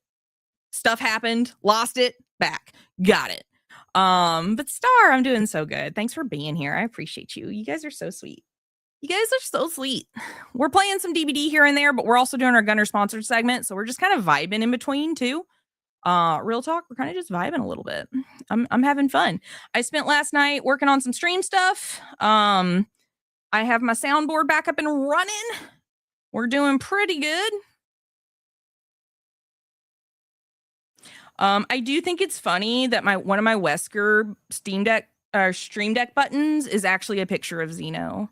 Stuff happened. Lost it. Back. Got it. But Star, I'm doing so good. Thanks for being here. I appreciate you. You guys are so sweet. You guys are so sweet. We're playing some DBD here and there, but we're also doing our Gunnar sponsored segment, so we're just kind of vibing in between too. Real talk, we're kind of just vibing a little bit. I'm having fun. I spent last night working on some stream stuff. I have my soundboard back up and running. We're doing pretty good. I do think it's funny that one of my Wesker Stream Deck buttons is actually a picture of Zeno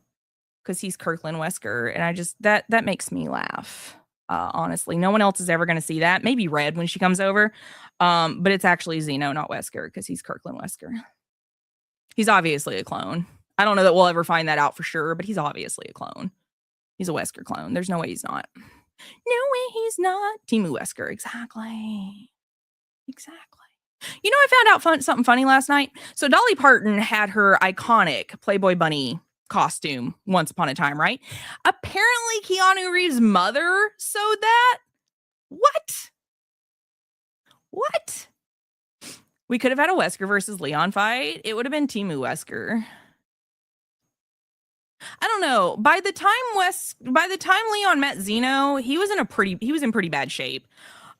because he's Kirkland Wesker, and I just that makes me laugh. Honestly, no one else is ever going to see that. Maybe Red when she comes over, but it's actually Zeno, not Wesker, because he's Kirkland Wesker. He's obviously a clone. I don't know that we'll ever find that out for sure, but he's obviously a clone. He's a Wesker clone. There's no way he's not. No way he's not. Timu Wesker, exactly. Exactly. You know, I found out something funny last night. So Dolly Parton had her iconic Playboy Bunny costume once upon a time, right? Apparently Keanu Reeves' mother sewed that. What? We could have had a Wesker versus Leon fight. It would have been Timu Wesker. I don't know. By the time Leon met Zeno, he was in pretty bad shape.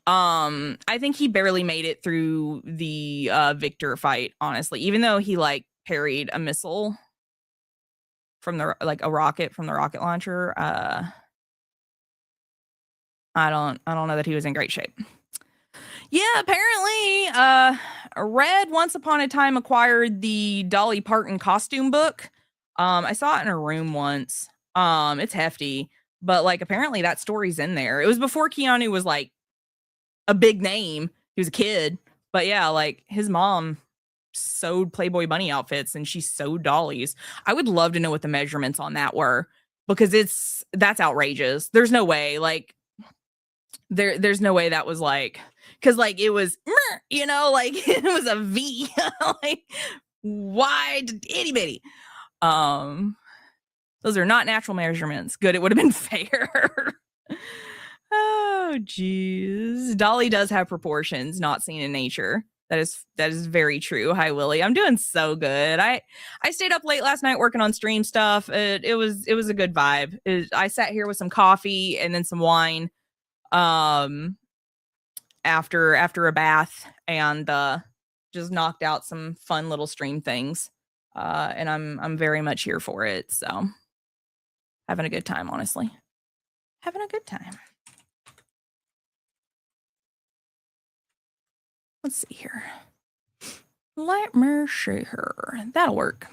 I think he barely made it through the Victor fight, honestly, even though he like parried a missile from a rocket from the rocket launcher. I don't know that he was in great shape. Yeah, apparently Red once upon a time acquired the Dolly Parton costume book. I saw it in her room once. It's hefty, but like apparently that story's in there. It was before Keanu was like a big name. He was a kid, but yeah, like his mom sewed Playboy Bunny outfits and she sewed Dolly's. I would love to know what the measurements on that were because that's outrageous. There's no way like there's no way that was like because like it was you know like it was a V like wide itty bitty. Those are not natural measurements. Good, it would have been fair. Oh, geez. Dolly does have proportions not seen in nature. That is very true. Hi, Willie. I'm doing so good. I stayed up late last night working on stream stuff. It was a good vibe. I sat here with some coffee and then some wine. After a bath and just knocked out some fun little stream things. And I'm very much here for it. So having a good time, honestly. Having a good time. Let's see here. Let me see here. That'll work.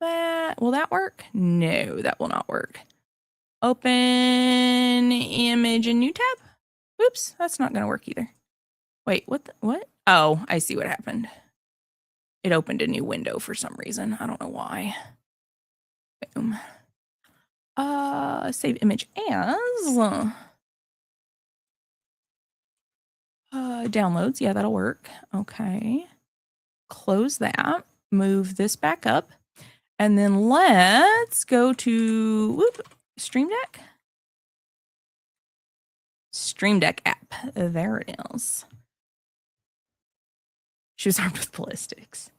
Will that work? No, that will not work. Open image in new tab. Oops, that's not going to work either. Wait, what? Oh, I see what happened. It opened a new window for some reason. I don't know why. Boom. Save image as downloads. Yeah, that'll work. Okay. Close that. Move this back up. And then let's go to Stream Deck. Stream Deck app. There it is. She was armed with ballistics.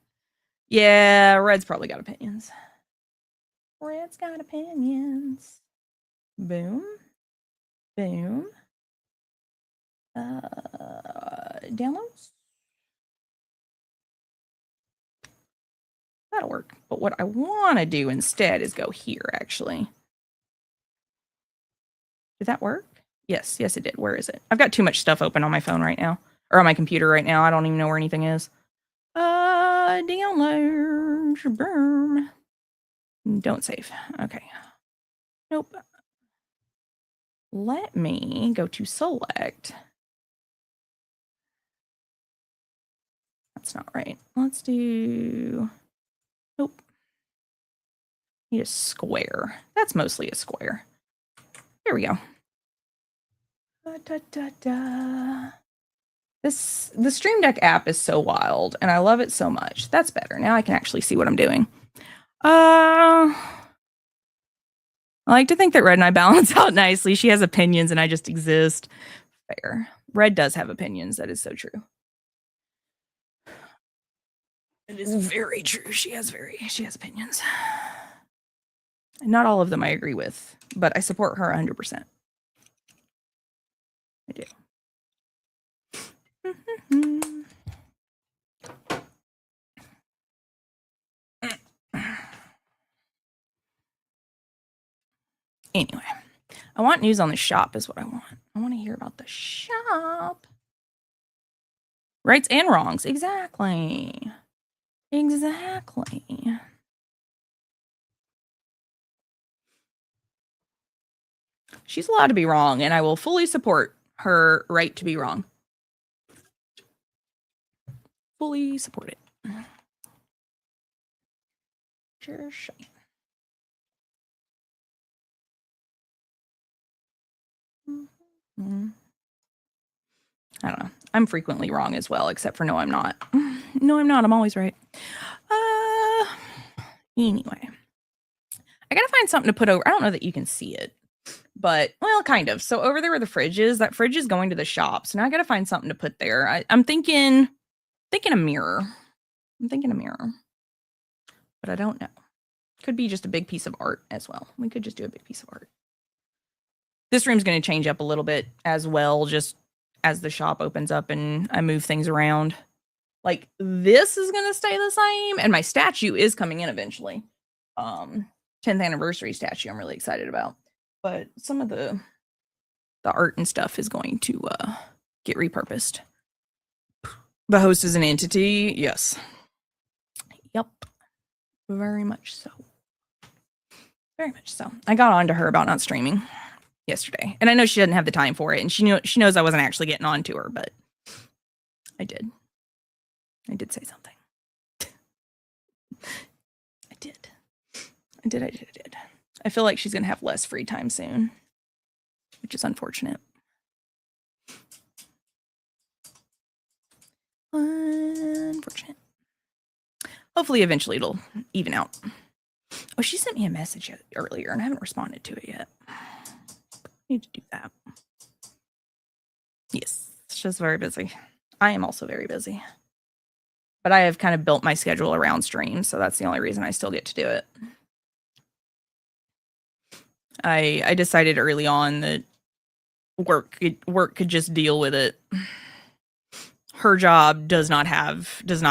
Yeah, Red's probably got opinions. Red's got opinions. Boom. Boom. Downloads. That'll work. But what I want to do instead is go here, actually. Did that work? Yes, it did. Where is it? I've got too much stuff open on my phone right now. Or on my computer right now. I don't even know where anything is. Downloads. Boom. Don't save. Okay. Nope. Let me go to select. That's not right. Let's do... Nope. Need a square. That's mostly a square. There we go. The Stream Deck app is so wild, and I love it so much. That's better. Now I can actually see what I'm doing. I like to think that Red and I balance out nicely. She has opinions, and I just exist. Fair. Red does have opinions. That is so true. It is very true. She has opinions. Not all of them I agree with, but I support her 100%. I do. Anyway, I want news on the shop is what I want. I want to hear about the shop. Rights and wrongs. Exactly. Exactly. She's allowed to be wrong, and I will fully support her right to be wrong. Fully support it. Sure. I don't know. I'm frequently wrong as well, except for no, I'm not. No, I'm not. I'm always right. Anyway. I gotta find something to put over. I don't know that you can see it, but, well, kind of. So over there where the fridge is, that fridge is going to the shop. So now I gotta find something to put there. I'm thinking a mirror. I'm thinking a mirror. But I don't know. Could be just a big piece of art as well. We could just do a big piece of art. This room's going to change up a little bit as well, just as the shop opens up and I move things around. Like, this is going to stay the same, and my statue is coming in eventually. 10th anniversary statue I'm really excited about. But some of the art and stuff is going to get repurposed. The host is an entity, yes. Yep. Very much so. Very much so. I got on to her about not streaming yesterday. And I know she doesn't have the time for it. And she knows I wasn't actually getting on to her, but I did. I did say something. I did. I feel like she's going to have less free time soon, which is unfortunate. Unfortunate. Hopefully, eventually it'll even out. Oh, she sent me a message earlier, and I haven't responded to it yet. Need to do that. Yes, she's very busy. I am also very busy. But I have kind of built my schedule around streams, so that's the only reason I still get to do it. I decided early on that work could just deal with it. Her job does not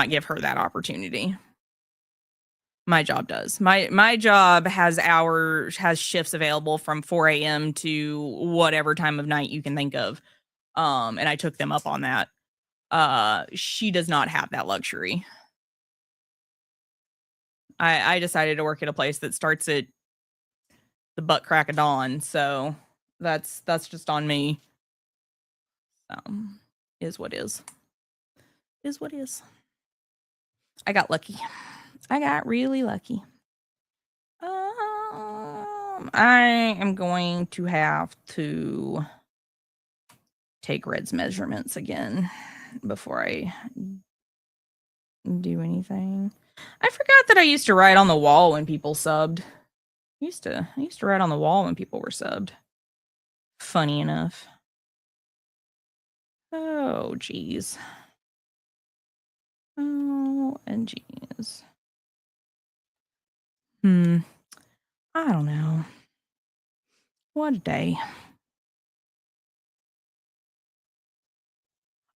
give her that opportunity. My job does. My job has shifts available from 4 a.m. to whatever time of night you can think of. And I took them up on that. She does not have that luxury. I decided to work at a place that starts at the butt crack of dawn, so that's just on me. Is what is. Is what is. I got lucky. I got really lucky. I am going to have to take Red's measurements again before I do anything. I forgot that I used to write on the wall when people subbed. I used to write on the wall when people were subbed. Funny enough. Oh, geez. Oh, and geez. I don't know. What a day.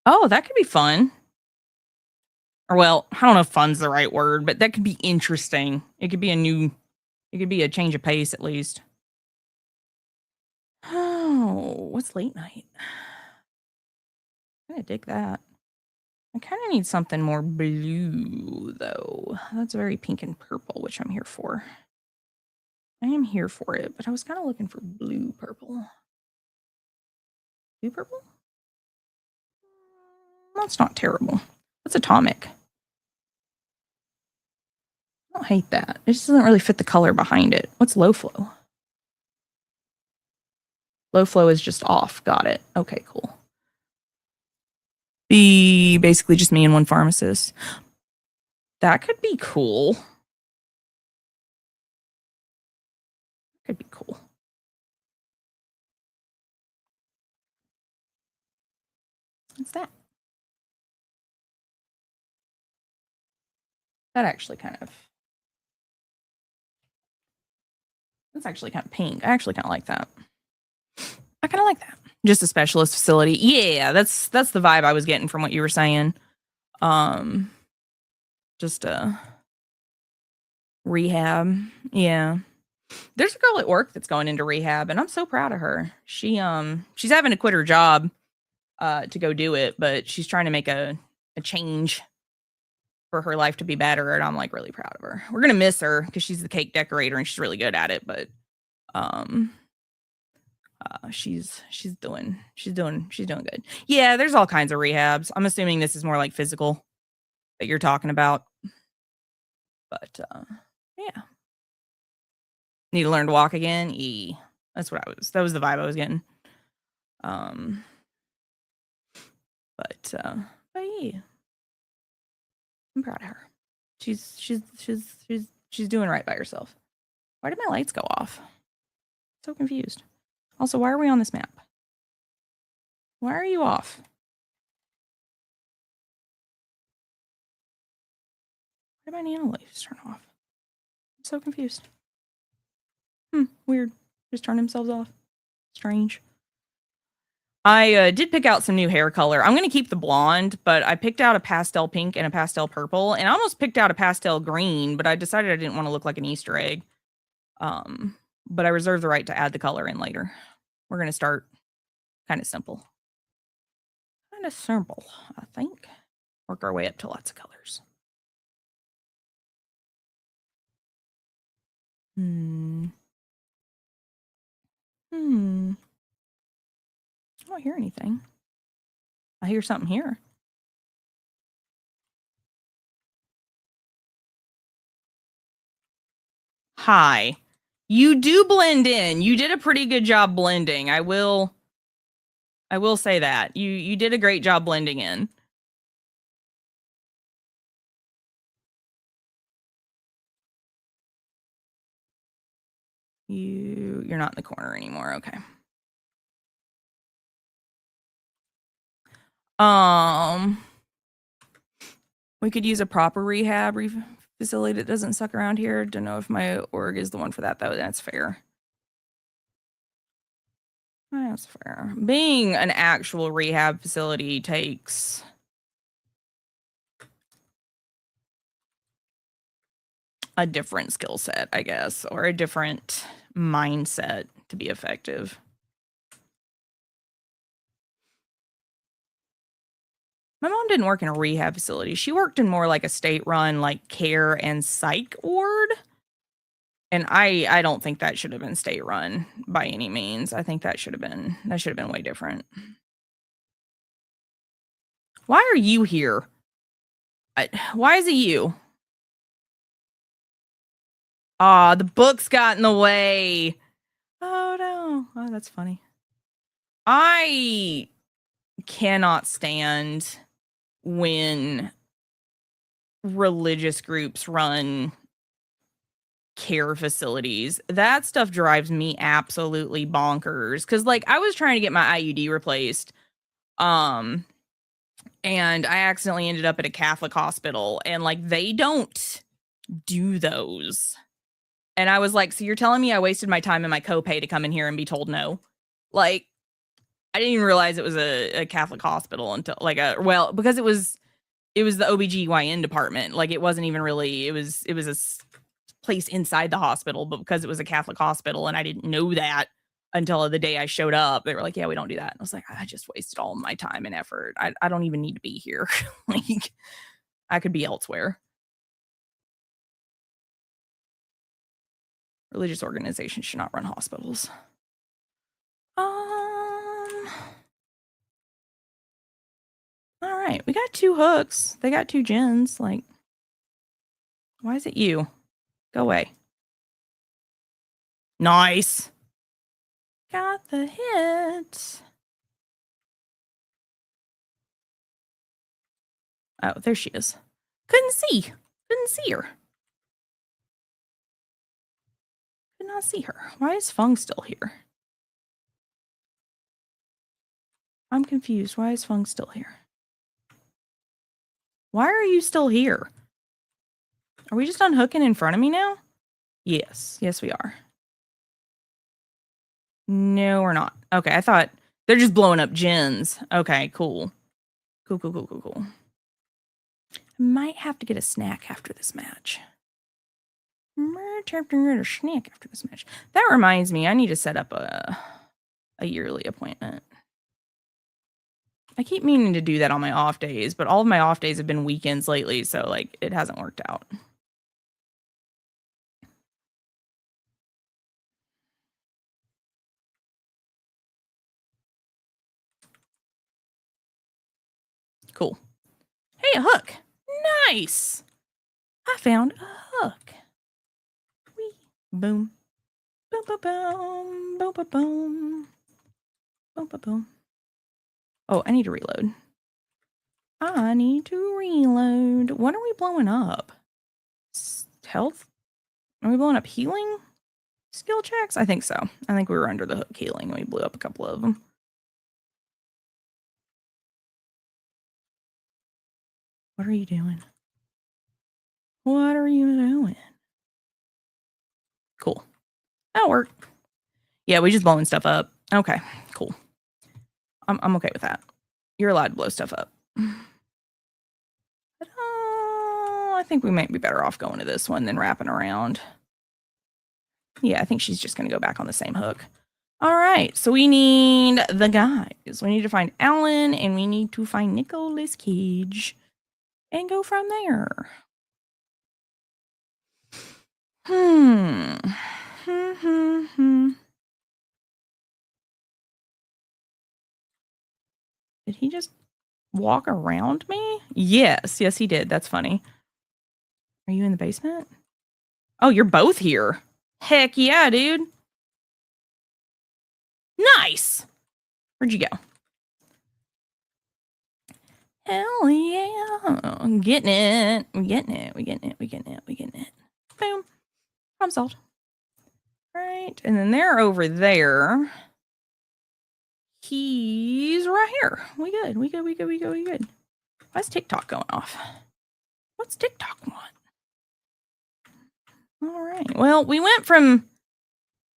Oh, that could be fun. Or, well, I don't know if fun's the right word, but that could be interesting. It could be a change of pace at least. Oh, what's late night? I dig that. I kind of need something more blue, though. That's very pink and purple, which I'm here for. I am here for it, but I was kind of looking for blue purple. Blue purple? That's not terrible. That's atomic. I don't hate that. It just doesn't really fit the color behind it. What's low flow? Low flow is just off. Got it. Okay, cool. Be basically just me and one pharmacist. That could be cool. Could be cool. What's that? That actually kind of. That's actually kind of pink. I actually kind of like that. I kind of like that. Just a specialist facility. Yeah, that's the vibe I was getting from what you were saying. Just a rehab. Yeah. There's a girl at work that's going into rehab, and I'm so proud of her. She's having to quit her job to go do it, but she's trying to make a change for her life to be better, and I'm like really proud of her. We're gonna miss her because she's the cake decorator and she's really good at it, but she's doing good. Yeah, there's all kinds of rehabs. I'm assuming this is more like physical that you're talking about, but yeah. Need to learn to walk again. That was the vibe I was getting. But yeah, I'm proud of her. She's doing right by herself. Why did my lights go off? So confused. Also, why are we on this map? Why are you off? Why did my nano lights turn off? I'm so confused. Weird. Just turned themselves off. Strange. I did pick out some new hair color. I'm going to keep the blonde, but I picked out a pastel pink and a pastel purple, and I almost picked out a pastel green, but I decided I didn't want to look like an Easter egg. But I reserve the right to add the color in later. We're going to start kind of simple. Kind of simple, I think. Work our way up to lots of colors. I don't hear anything. I hear something here. Hi. You do blend in. You did a pretty good job blending. I will say that. You did a great job blending in. You're not in the corner anymore. Okay. We could use a proper rehab facility that doesn't suck around here. Don't know if my org is the one for that though. That's fair. That's fair. Being an actual rehab facility takes a different skill set, I guess, or a different mindset to be effective. My mom didn't work in a rehab facility. She worked in more like a state-run like care and psych ward. And I don't think that should have been state-run by any means. I think that should have been way different. Why are you here? Why is it you? The books got in the way. Oh no. Oh, that's funny. I cannot stand when religious groups run care facilities. That stuff drives me absolutely bonkers. Cause like I was trying to get my IUD replaced. And I accidentally ended up at a Catholic hospital and like they don't do those. And I was like, so you're telling me I wasted my time and my copay to come in here and be told no? Like, I didn't even realize it was a Catholic hospital until because it was the OBGYN department. Like it wasn't even really, it was a place inside the hospital, but because it was a Catholic hospital and I didn't know that until the day I showed up, they were like, yeah, we don't do that. And I was like, I just wasted all my time and effort. I don't even need to be here. Like I could be elsewhere. Religious organizations should not run hospitals. All right, we got 2 hooks. They got 2 gens. Like, why is it you? Go away. Nice. Got the hit. Oh, there she is. Couldn't see. Couldn't see her. Could not see her. Why is Fung still here? I'm confused. Why is Fung still here? Why are you still here? Are we just unhooking in front of me now? Yes. Yes, we are. No, we're not. Okay, I thought they're just blowing up gens. Okay, cool. Cool. I might have to get a snack after this match. Might have to get a snack after this match. That reminds me, I need to set up a yearly appointment. I keep meaning to do that on my off days, but all of my off days have been weekends lately, so like it hasn't worked out. Cool. Hey, a hook. Nice. I found a hook. Whee. Boom. Boom, boom, boom. Boom, boom, boom. Boom, boom, boom. Oh, I need to reload. I need to reload. What are we blowing up? Health? Are we blowing up healing skill checks? I think so. I think we were under the hook healing and we blew up a couple of them. What are you doing? What are you doing? Cool. That'll work. Yeah, we just blowing stuff up. Okay, cool. I'm okay with that. You're allowed to blow stuff up. But, I think we might be better off going to this one than wrapping around. Yeah, I think she's just going to go back on the same hook. All right, so we need the guys. We need to find Alan, and we need to find Nicolas Cage, and go from there. Did he just walk around me? Yes, he did. That's funny. Are you in the basement? Oh, you're both here. Heck yeah, dude. Nice. Where'd you go? Hell yeah. I'm getting it. We getting it. Boom. Problem solved. Right. And then they're over there. He's right here. We good. Why's TikTok going off? What's TikTok want? All right. Well, we went from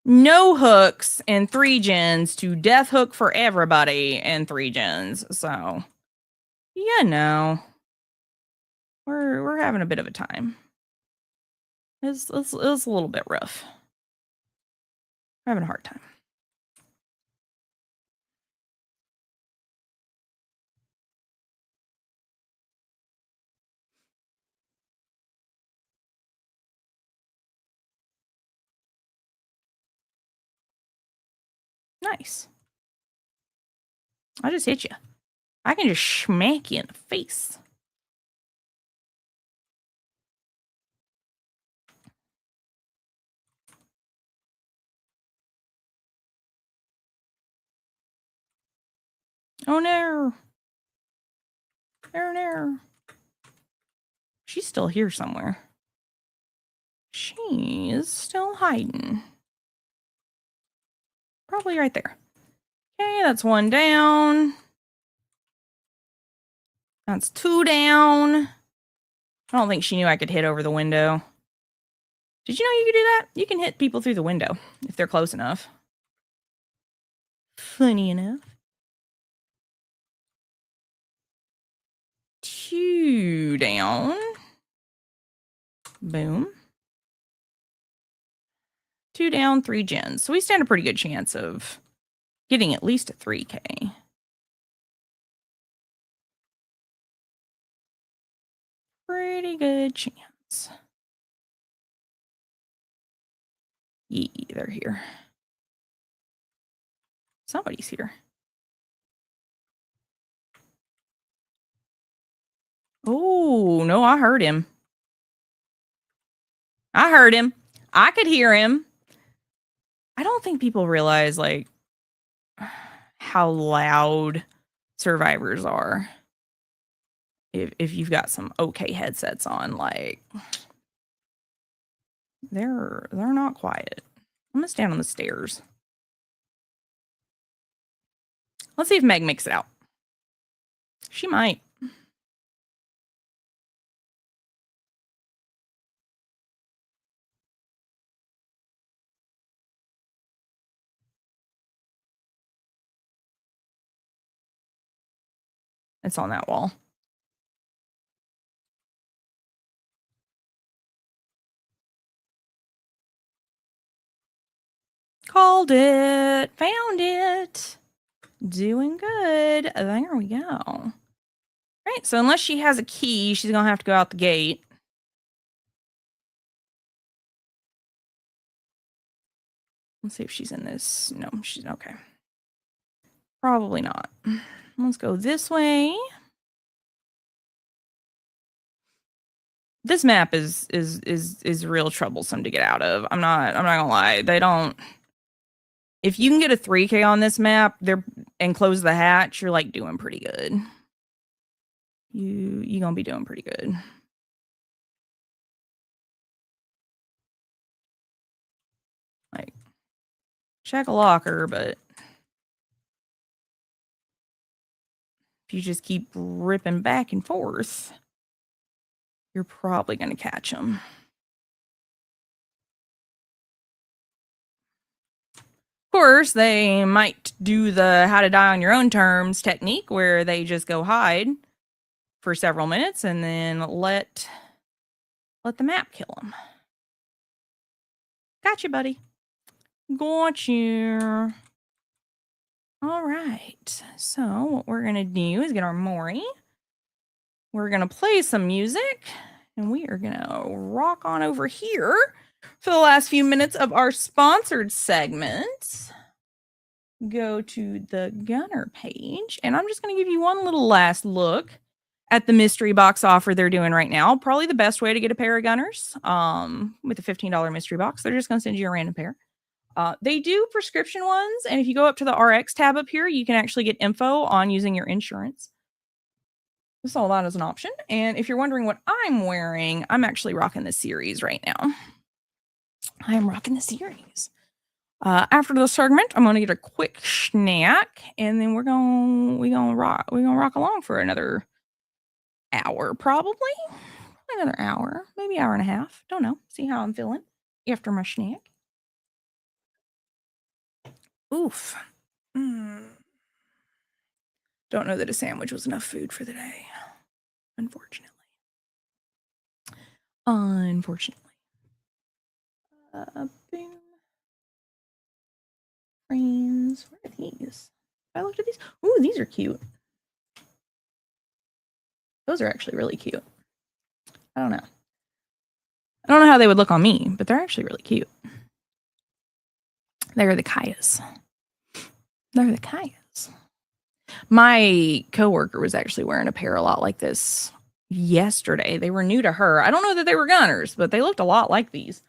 no hooks and 3 gens to death hook for everybody and 3 gens. So, yeah, no. We're having a bit of a time. It's a little bit rough. We're having a hard time. Nice. I just hit you. I can just smack you in the face. Oh no. No. She's still here somewhere. She's still hiding. Probably right there. Okay, that's 1 down. That's 2 down. I don't think she knew I could hit over the window. Did you know you could do that? You can hit people through the window if they're close enough. Funny enough. 2 down. Boom. 2 down, 3 gens. So we stand a pretty good chance of getting at least a 3K. Pretty good chance. Yeah, they're here. Somebody's here. Oh, no, I heard him. I heard him. I could hear him. I don't think people realize like how loud survivors are. If you've got some okay headsets on, like they're not quiet. I'm gonna stand on the stairs. Let's see if Meg makes it out. She might. It's on that wall. Called it. Found it. Doing good. There we go. All right, so unless she has a key, she's gonna have to go out the gate. Let's see if she's in this. No, she's okay. Probably not. Let's go this way. This map is real troublesome to get out of. I'm not gonna lie. They don't. If you can get a 3K on this map, and close the hatch, you're like doing pretty good. You gonna be doing pretty good. Like, check a locker, but if you just keep ripping back and forth, you're probably gonna catch them. Of course, they might do the how to die on your own terms technique where they just go hide for several minutes and then let the map kill them. Gotcha, buddy. Gotcha. All right. So what we're going to do is get our Mori. We're going to play some music. And we are going to rock on over here for the last few minutes of our sponsored segment. Go to the Gunnar page. And I'm just going to give you one little last look at the mystery box offer they're doing right now. Probably the best way to get a pair of Gunnars with a $15 mystery box. They're just going to send you a random pair. They do prescription ones. And if you go up to the RX tab up here, you can actually get info on using your insurance. So that is an option. And if you're wondering what I'm wearing, I'm actually rocking the series right now. I am rocking the series. After the segment, I'm gonna get a quick snack, and then we're gonna rock along for another hour, probably another hour, maybe hour and a half. Don't know. See how I'm feeling after my snack. Oof. Don't know that a sandwich was enough food for the day. Unfortunately. Boom. Frames. Where are these? I looked at these. Ooh, these are cute. Those are actually really cute. I don't know how they would look on me, but they're actually really cute. They're the Kayas. My coworker was actually wearing a pair a lot like this yesterday. They were new to her. I don't know that they were Gunnars, but they looked a lot like these.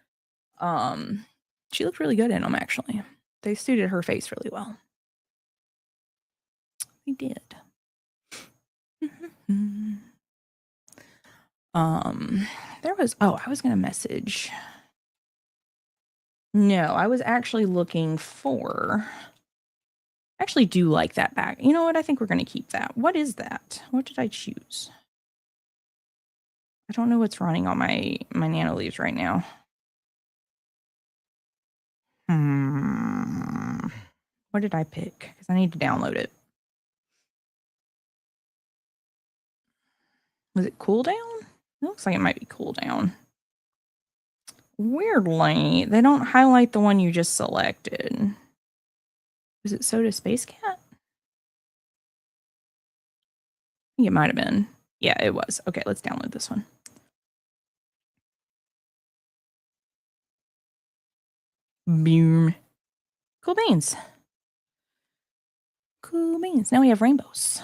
She looked really good in them, actually. They suited her face really well. They did. I was gonna message. No, I was actually looking for. I actually do like that bag. You know what? I think we're gonna keep that. What is that? What did I choose? I don't know what's running on my nano leaves right now. What did I pick? Because I need to download it. Was it cooldown? It looks like it might be cooldown. Weirdly, they don't highlight the one you just selected. Was it Soda Space Cat? I think it might have been. Yeah, it was. Okay, let's download this one. Boom. Cool beans. Cool beans. Now we have rainbows.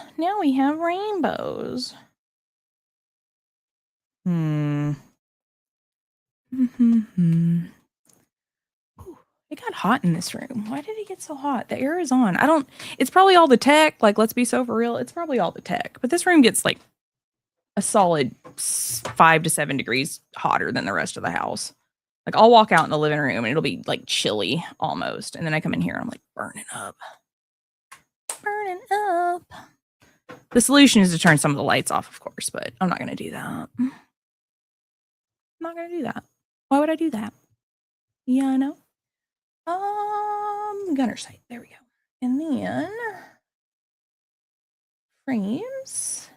Ooh, it got hot in this room. Why did it get so hot? The air is on. It's probably all the tech. Like, let's be so for real. It's probably all the tech. But this room gets like a solid 5 to 7 degrees hotter than the rest of the house. Like, I'll walk out in the living room and it'll be like chilly almost. And then I come in here and I'm like burning up. Burning up. The solution is to turn some of the lights off, of course, but I'm not going to do that. I'm not going to do that. Why would I do that? Yeah, no. Gunner sight. There we go. And then frames.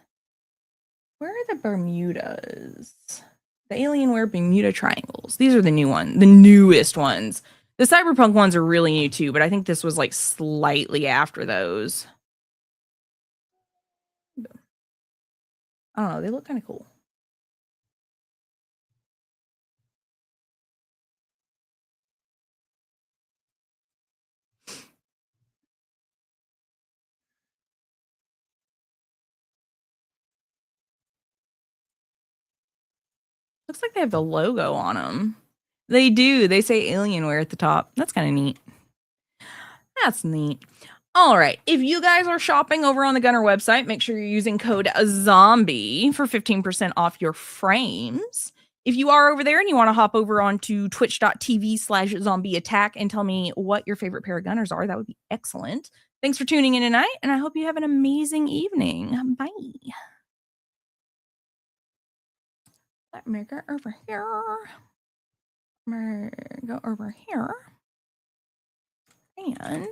Where are the Bermudas? The Alienware Bermuda triangles. These are the new ones, the newest ones. The Cyberpunk ones are really new too, but I think this was like slightly after those. I don't know. They look kind of cool. Looks like they have the logo on them. They do. They say Alienware at the top. That's kind of neat. That's neat. All right. If you guys are shopping over on the Gunnar website, make sure you're using code ZOMBIE for 15% off your frames. If you are over there and you want to hop over onto twitch.tv/ZombeeAttack and tell me what your favorite pair of Gunnars are, that would be excellent. Thanks for tuning in tonight, and I hope you have an amazing evening. Bye. Let me go over here. Let me go over here. And